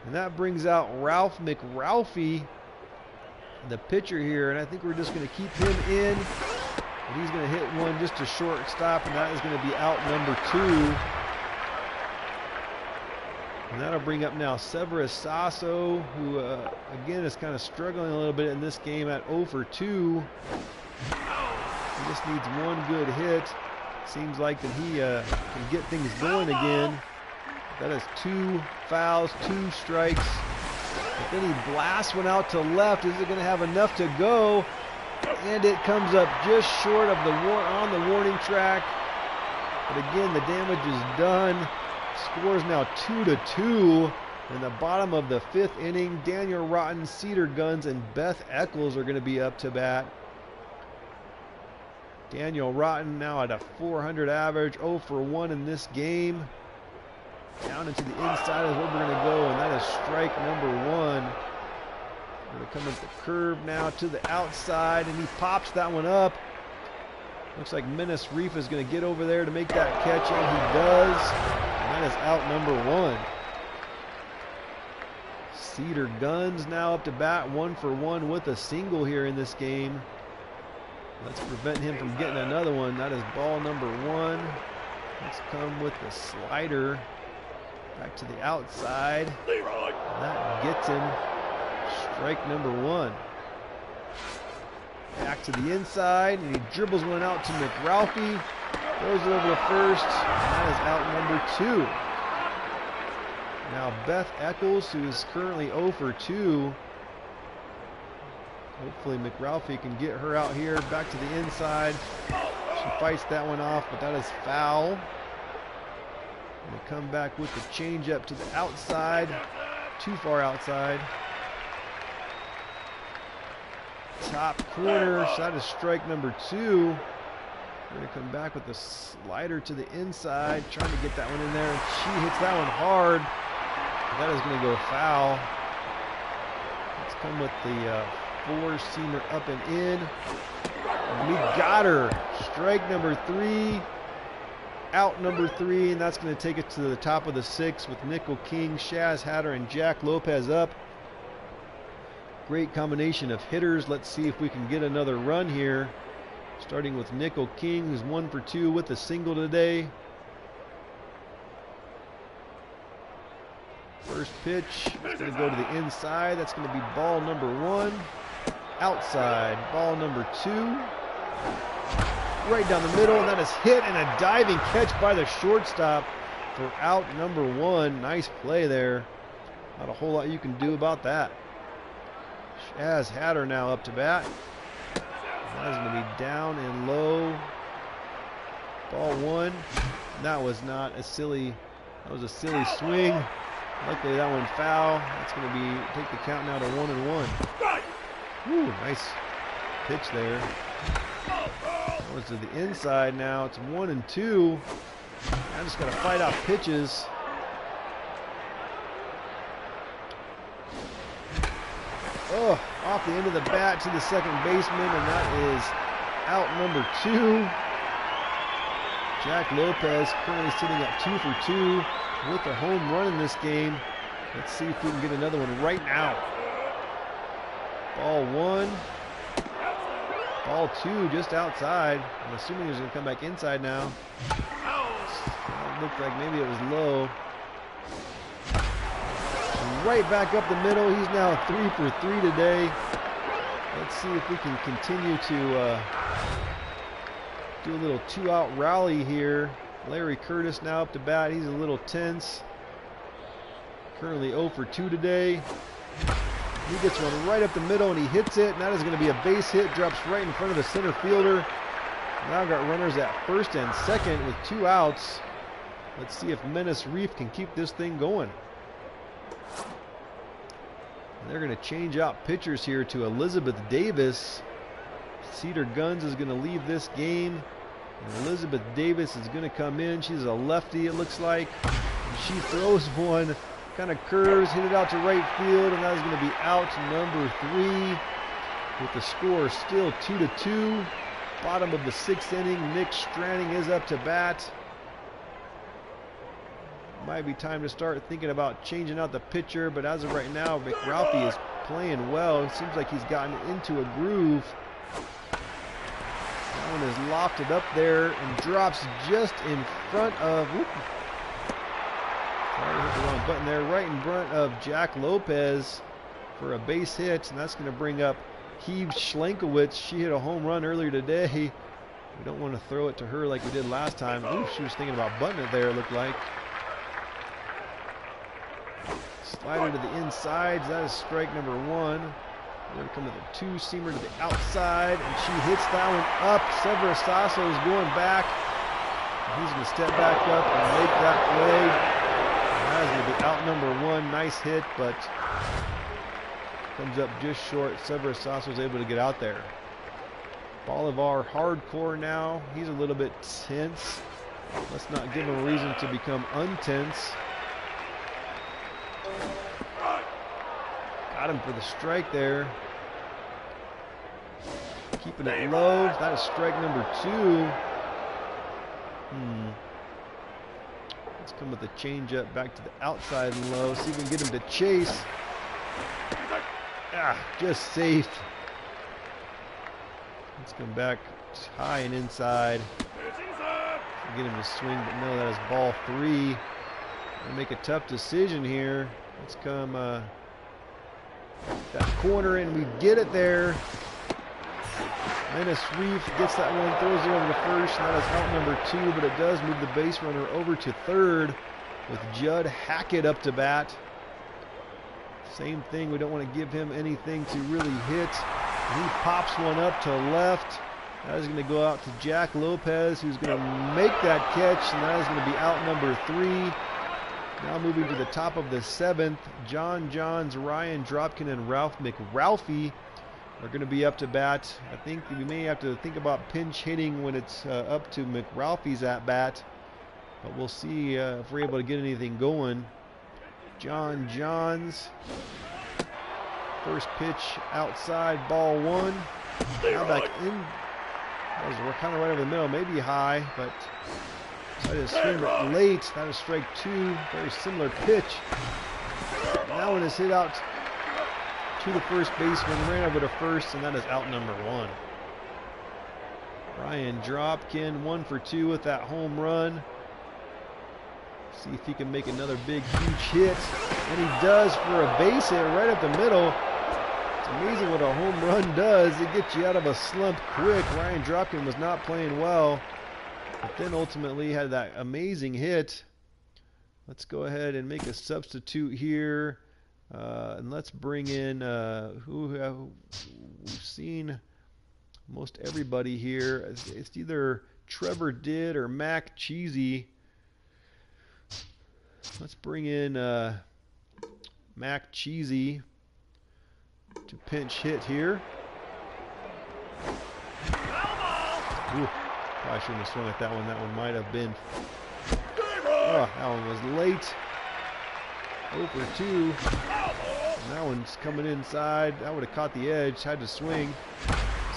And that brings out Ralph McRalphie, the pitcher here, and I think we're just going to keep him in. And he's going to hit one just a shortstop, and that is going to be out number 2. And that'll bring up now Severus Sasso, who again is kind of struggling a little bit in this game at 0 for 2. He just needs one good hit. Seems like that he can get things going again. That is 2 fouls, 2 strikes. But then he blasts one out to left. Is it going to have enough to go? And it comes up just short of on the warning track. But again, the damage is done. Score is now 2-2. In the bottom of the 5th inning, Daniel Rotten, Cedar Guns, and Beth Eccles are going to be up to bat. Daniel Rotten now at a 400 average, 0 for 1 in this game. Down into the inside is where we're going to go, and that is strike number 1. We're going to come with the curve now to the outside, and he pops that one up. Looks like Menace Reef is going to get over there to make that catch, and he does. And that is out number 1. Cedar Guns now up to bat, 1 for 1 with a single here in this game. Let's prevent him from getting another one. That is ball number 1. Let's come with the slider back to the outside. And that gets him. Strike number 1. Back to the inside, and he dribbles one out to McRalphie. Throws it over to first, and that is out number 2. Now Beth Eccles, who is currently 0 for 2. Hopefully McRalphie can get her out here. Back to the inside. She fights that one off, but that is foul. And they come back with the changeup to the outside. Too far outside. top corner. That is strike number 2. We're going to come back with the slider to the inside, trying to get that one in there, and she hits that one hard. That is going to go foul. Let's come with the 4-seamer up and in. And we got her. Strike number 3. Out number 3, and that's going to take it to the top of the 6th with Nickel King, Shaz Hatter, and Jack Lopez up. Great combination of hitters. Let's see if we can get another run here. Starting with Nickel King, who's 1 for 2 with a single today. First pitch, it's going to go to the inside. That's going to be ball number 1. Outside, ball number 2. Right down the middle, and that is hit, and a diving catch by the shortstop for out number 1. Nice play there. Not a whole lot you can do about that. Shaz Hatter now up to bat. That is going to be down and low. Ball 1. That was not a silly. That was a silly swing. Luckily that one foul. That's going to be take the count now to 1-1. Woo, nice pitch there. That was to the inside now. It's 1-2. I just got to fight out pitches. Oh, off the end of the bat to the second baseman, and that is out number 2. Jack Lopez currently sitting at 2 for 2 with a home run in this game. Let's see if we can get another one right now. Ball 1. Ball 2 just outside. I'm assuming he's going to come back inside now. It looked like maybe it was low. Right back up the middle. He's now 3 for 3 today. Let's see if we can continue to do a little 2-out rally here. Larry Curtis now up to bat. He's a little tense. Currently 0 for 2 today. He gets one right up the middle and he hits it, and that is going to be a base hit. Drops right in front of the center fielder. Now got runners at first and second with 2 outs. Let's see if Menace Reef can keep this thing going. And they're going to change out pitchers here to Elizabeth Davis. Cedar Guns is going to leave this game. And Elizabeth Davis is going to come in. She's a lefty, it looks like. And she throws one, kind of curves, hit it out to right field, and that is going to be out number 3. With the score still 2-2. Bottom of the 6th inning, Nick Stranning is up to bat. Might be time to start thinking about changing out the pitcher, but as of right now, McRalphie is playing well. It seems like he's gotten into a groove. That one is lofted up there and drops just in front of, whoop, sorry, hit the wrong button there, right in front of Jack Lopez for a base hit, and that's going to bring up Heave Schlenkowitz. She hit a home run earlier today. We don't want to throw it to her like we did last time. Ooh, she was thinking about butting it there, it looked like. Slider to the inside. That is strike number 1. We're going to come with a 2-seamer to the outside, and she hits that one up. Severus Sasso is going back. He's going to step back up and make that play. And that is going to be out number 1. Nice hit, but comes up just short. Severus Sasso is able to get out there. Bolivar hardcore now. He's a little bit tense. Let's not give him a reason to become untense. Got him for the strike there. Keeping it low. That is strike number 2. Let's come with the changeup back to the outside and low. See if we can get him to chase. Just safe. Let's come back high and inside. Get him to swing, but no, that is ball 3. Gonna make a tough decision here. Let's come that corner, and we get it there. Menace Reef gets that one, throws it over to first, and that is out number 2, but it does move the base runner over to third with Judd Hackett up to bat. Same thing, we don't want to give him anything to really hit. And he pops one up to left. That is going to go out to Jack Lopez, who's going to make that catch, and that is going to be out number 3. Now moving to the top of the 7th, John Johns, Ryan Dropkin, and Ralph McRalphie are going to be up to bat. I think we may have to think about pinch hitting when it's up to McRalphie's at bat. But we'll see if we're able to get anything going. John Johns. First pitch outside, ball 1. Now back in. We're kind of right over the middle, maybe high, but decided to swing it late. That is strike 2. Very similar pitch. That one is hit out to the first baseman, ran over to first, and that is out number 1. Ryan Dropkin, 1 for 2 with that home run. See if he can make another big, huge hit. And he does for a base hit right up the middle. It's amazing what a home run does. It gets you out of a slump quick. Ryan Dropkin was not playing well, but then ultimately had that amazing hit. Let's go ahead and make a substitute here. And let's bring in who we've seen most everybody here. It's either Trevor Didd or Mac Cheesy. Let's bring in Mac Cheesy to pinch hit here. Ooh, probably shouldn't have swung at that one. That one might have been. Oh, that one was late. 0 for 2. And that one's coming inside. That would have caught the edge. Had to swing.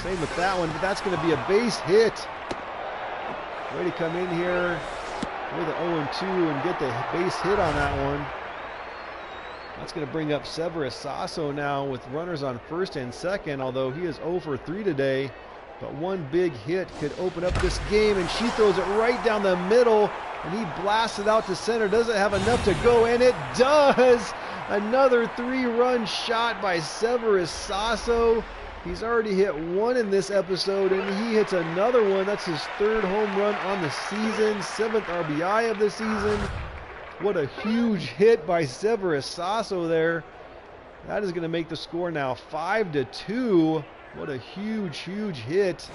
Same with that one, but that's going to be a base hit. Way to come in here with an 0-2 and get the base hit on that one. That's going to bring up Severus Sasso now with runners on first and second, although he is 0 for 3 today. But one big hit could open up this game, and she throws it right down the middle, and he blasts it out to center. Doesn't have enough to go, and it does! Another 3-run shot by Severus Sasso. He's already hit 1 in this episode, and he hits another one. That's his 3rd home run on the season, 7th RBI of the season. What a huge hit by Severus Sasso there. That is going to make the score now 5-2. What a huge, huge hit.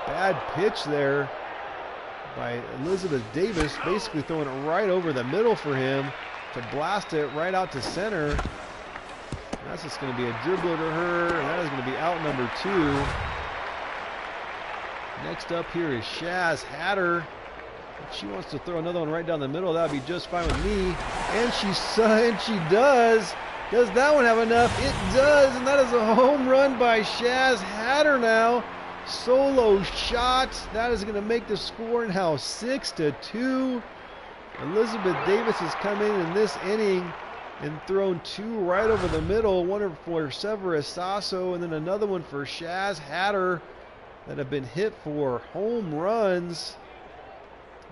Bad pitch there by Elizabeth Davis, basically throwing it right over the middle for him to blast it right out to center. That's just going to be a dribbler to her, and that is going to be out number 2. Next up here is Shaz Hatter. If she wants to throw another one right down the middle, that would be just fine with me. And she does. Does that one have enough? It does, and that is a home run by Shaz Hatter now. Solo shot. That is going to make the score now 6-2. Elizabeth Davis has come in this inning and thrown 2 right over the middle. One for Severus Sasso, and then another one for Shaz Hatter that have been hit for home runs.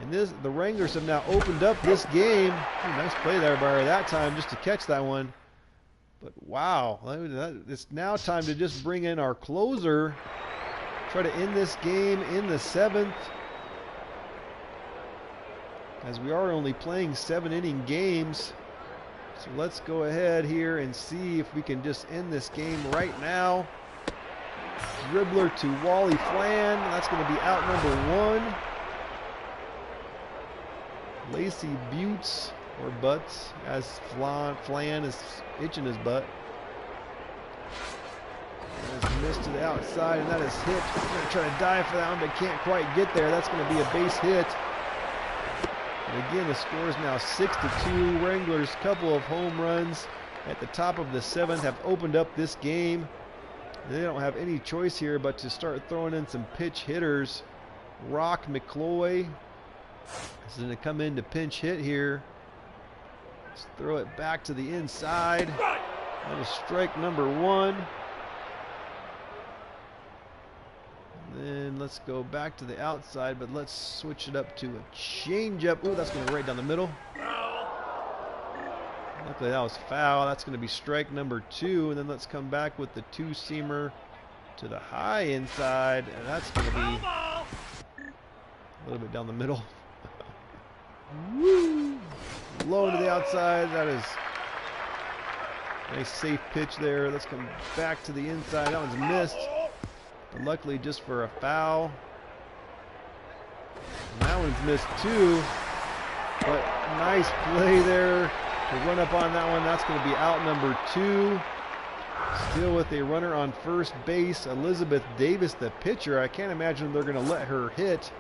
And the Wranglers have now opened up this game. Ooh, nice play there by her that time just to catch that one. But wow, it's now time to just bring in our closer. Try to end this game in the 7th. As we are only playing 7-inning games. So let's go ahead here and see if we can just end this game right now. Dribbler to Wally Flan. That's going to be out number 1. Lacey Butts, or Butts, as Flan is itching his butt. That is missed to the outside, and that is hit. We're going to try to dive for that one, but can't quite get there. That's going to be a base hit. And again, the score is now 6-2. Wranglers, couple of home runs at the top of the 7th have opened up this game. They don't have any choice here but to start throwing in some pitch hitters. Rock McCloy is going to come in to pinch hit here. Let's throw it back to the inside. That is strike number 1. And then let's go back to the outside, but let's switch it up to a changeup. Ooh, that's going to right down the middle. Luckily that was foul. That's going to be strike number 2. And then let's come back with the 2-seamer to the high inside. And that's going to be a little bit down the middle. Woo! Low to the outside. That is a nice safe pitch there. Let's come back to the inside. That one's missed. But luckily just for a foul. And that one's missed too. But nice play there to run up on that one. That's going to be out number 2. Still with a runner on first base, Elizabeth Davis, the pitcher. I can't imagine they're going to let her hit,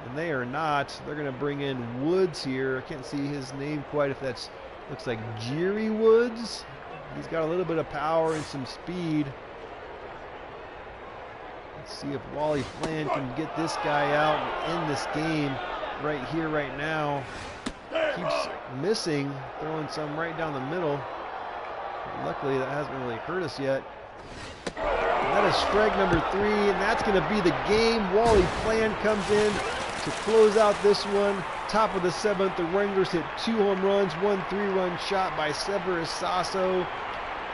and they are not. They're going to bring in Woods here. I can't see his name quite, if that's, looks like Jerry Woods. He's got a little bit of power and some speed. Let's see if Wally Flan can get this guy out and end this game right here, right now. Keeps missing, throwing some right down the middle. Luckily, that hasn't really hurt us yet. And that is strike number 3, and that's going to be the game. Wally Flan comes in to close out this one. Top of the 7th, the Wranglers hit 2 home runs, 1 3-run shot by Severus Sasso,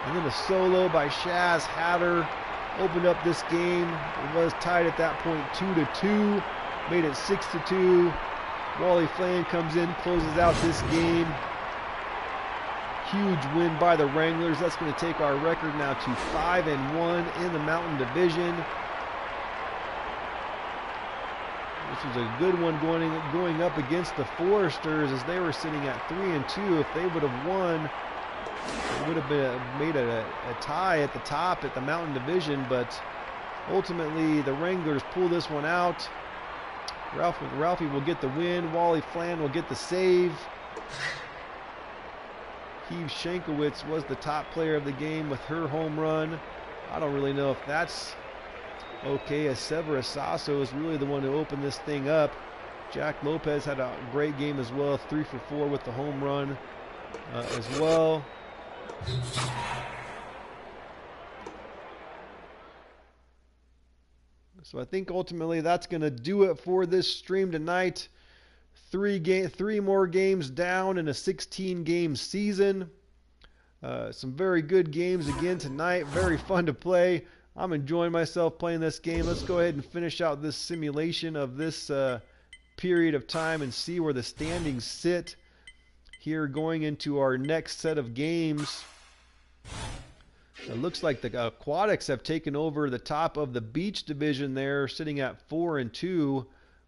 and then a solo by Shaz Hatter opened up this game. It was tied at that point 2-2, made it 6-2. Wally Flan comes in, closes out this game. Huge win by the Wranglers. That's going to take our record now to 5-1 in the Mountain Division. This was a good one going up against the Foresters, as they were sitting at 3-2. If they would have won, it would have made a tie at the top at the Mountain Division, but ultimately the Wranglers pull this one out. Ralphie will get the win. Wally Flan will get the save. Heave Shankowitz was the top player of the game with her home run. I don't really know if that's okay, as Severus Sasso is really the one who opened this thing up. Jack Lopez had a great game as well, 3 for 4 with the home run as well. So I think ultimately that's going to do it for this stream tonight. 3 more games down in a 16-game season. Some very good games again tonight. Very fun to play. I'm enjoying myself playing this game. Let's go ahead and finish out this simulation of this period of time and see where the standings sit here going into our next set of games. It looks like the Aquatics have taken over the top of the Beach Division there, sitting at 4-2.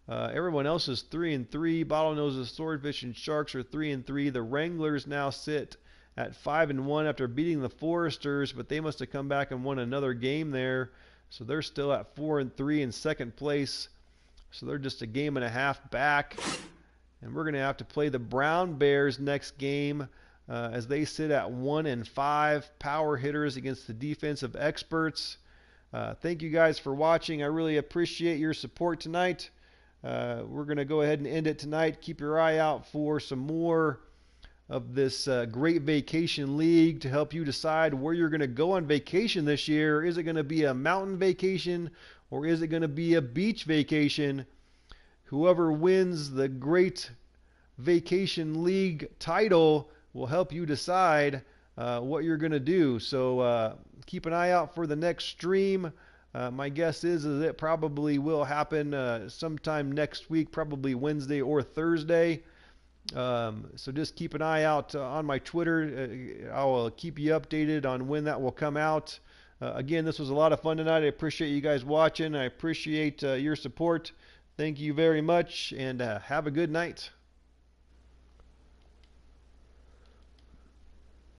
Everyone else is 3-3. Bottlenoses, Swordfish, and Sharks are 3-3. The Wranglers now sit at 5-1 after beating the Foresters, but they must have come back and won another game there. So they're still at 4-3 in second place. So they're just a game and a half back. And we're going to have to play the Brown Bears next game as they sit at 1-5. Power hitters against the defensive experts. Thank you guys for watching. I really appreciate your support tonight. We're going to go ahead and end it tonight. Keep your eye out for some more of this great vacation league to help you decide where you're going to go on vacation this year. Is it going to be a mountain vacation or is it going to be a beach vacation? Whoever wins the great vacation league title will help you decide what you're going to do. So keep an eye out for the next stream. My guess is it probably will happen sometime next week, probably Wednesday or Thursday. So just keep an eye out on my Twitter. I will keep you updated on when that will come out. Again, this was a lot of fun tonight. I appreciate you guys watching. I appreciate your support. Thank you very much, and have a good night.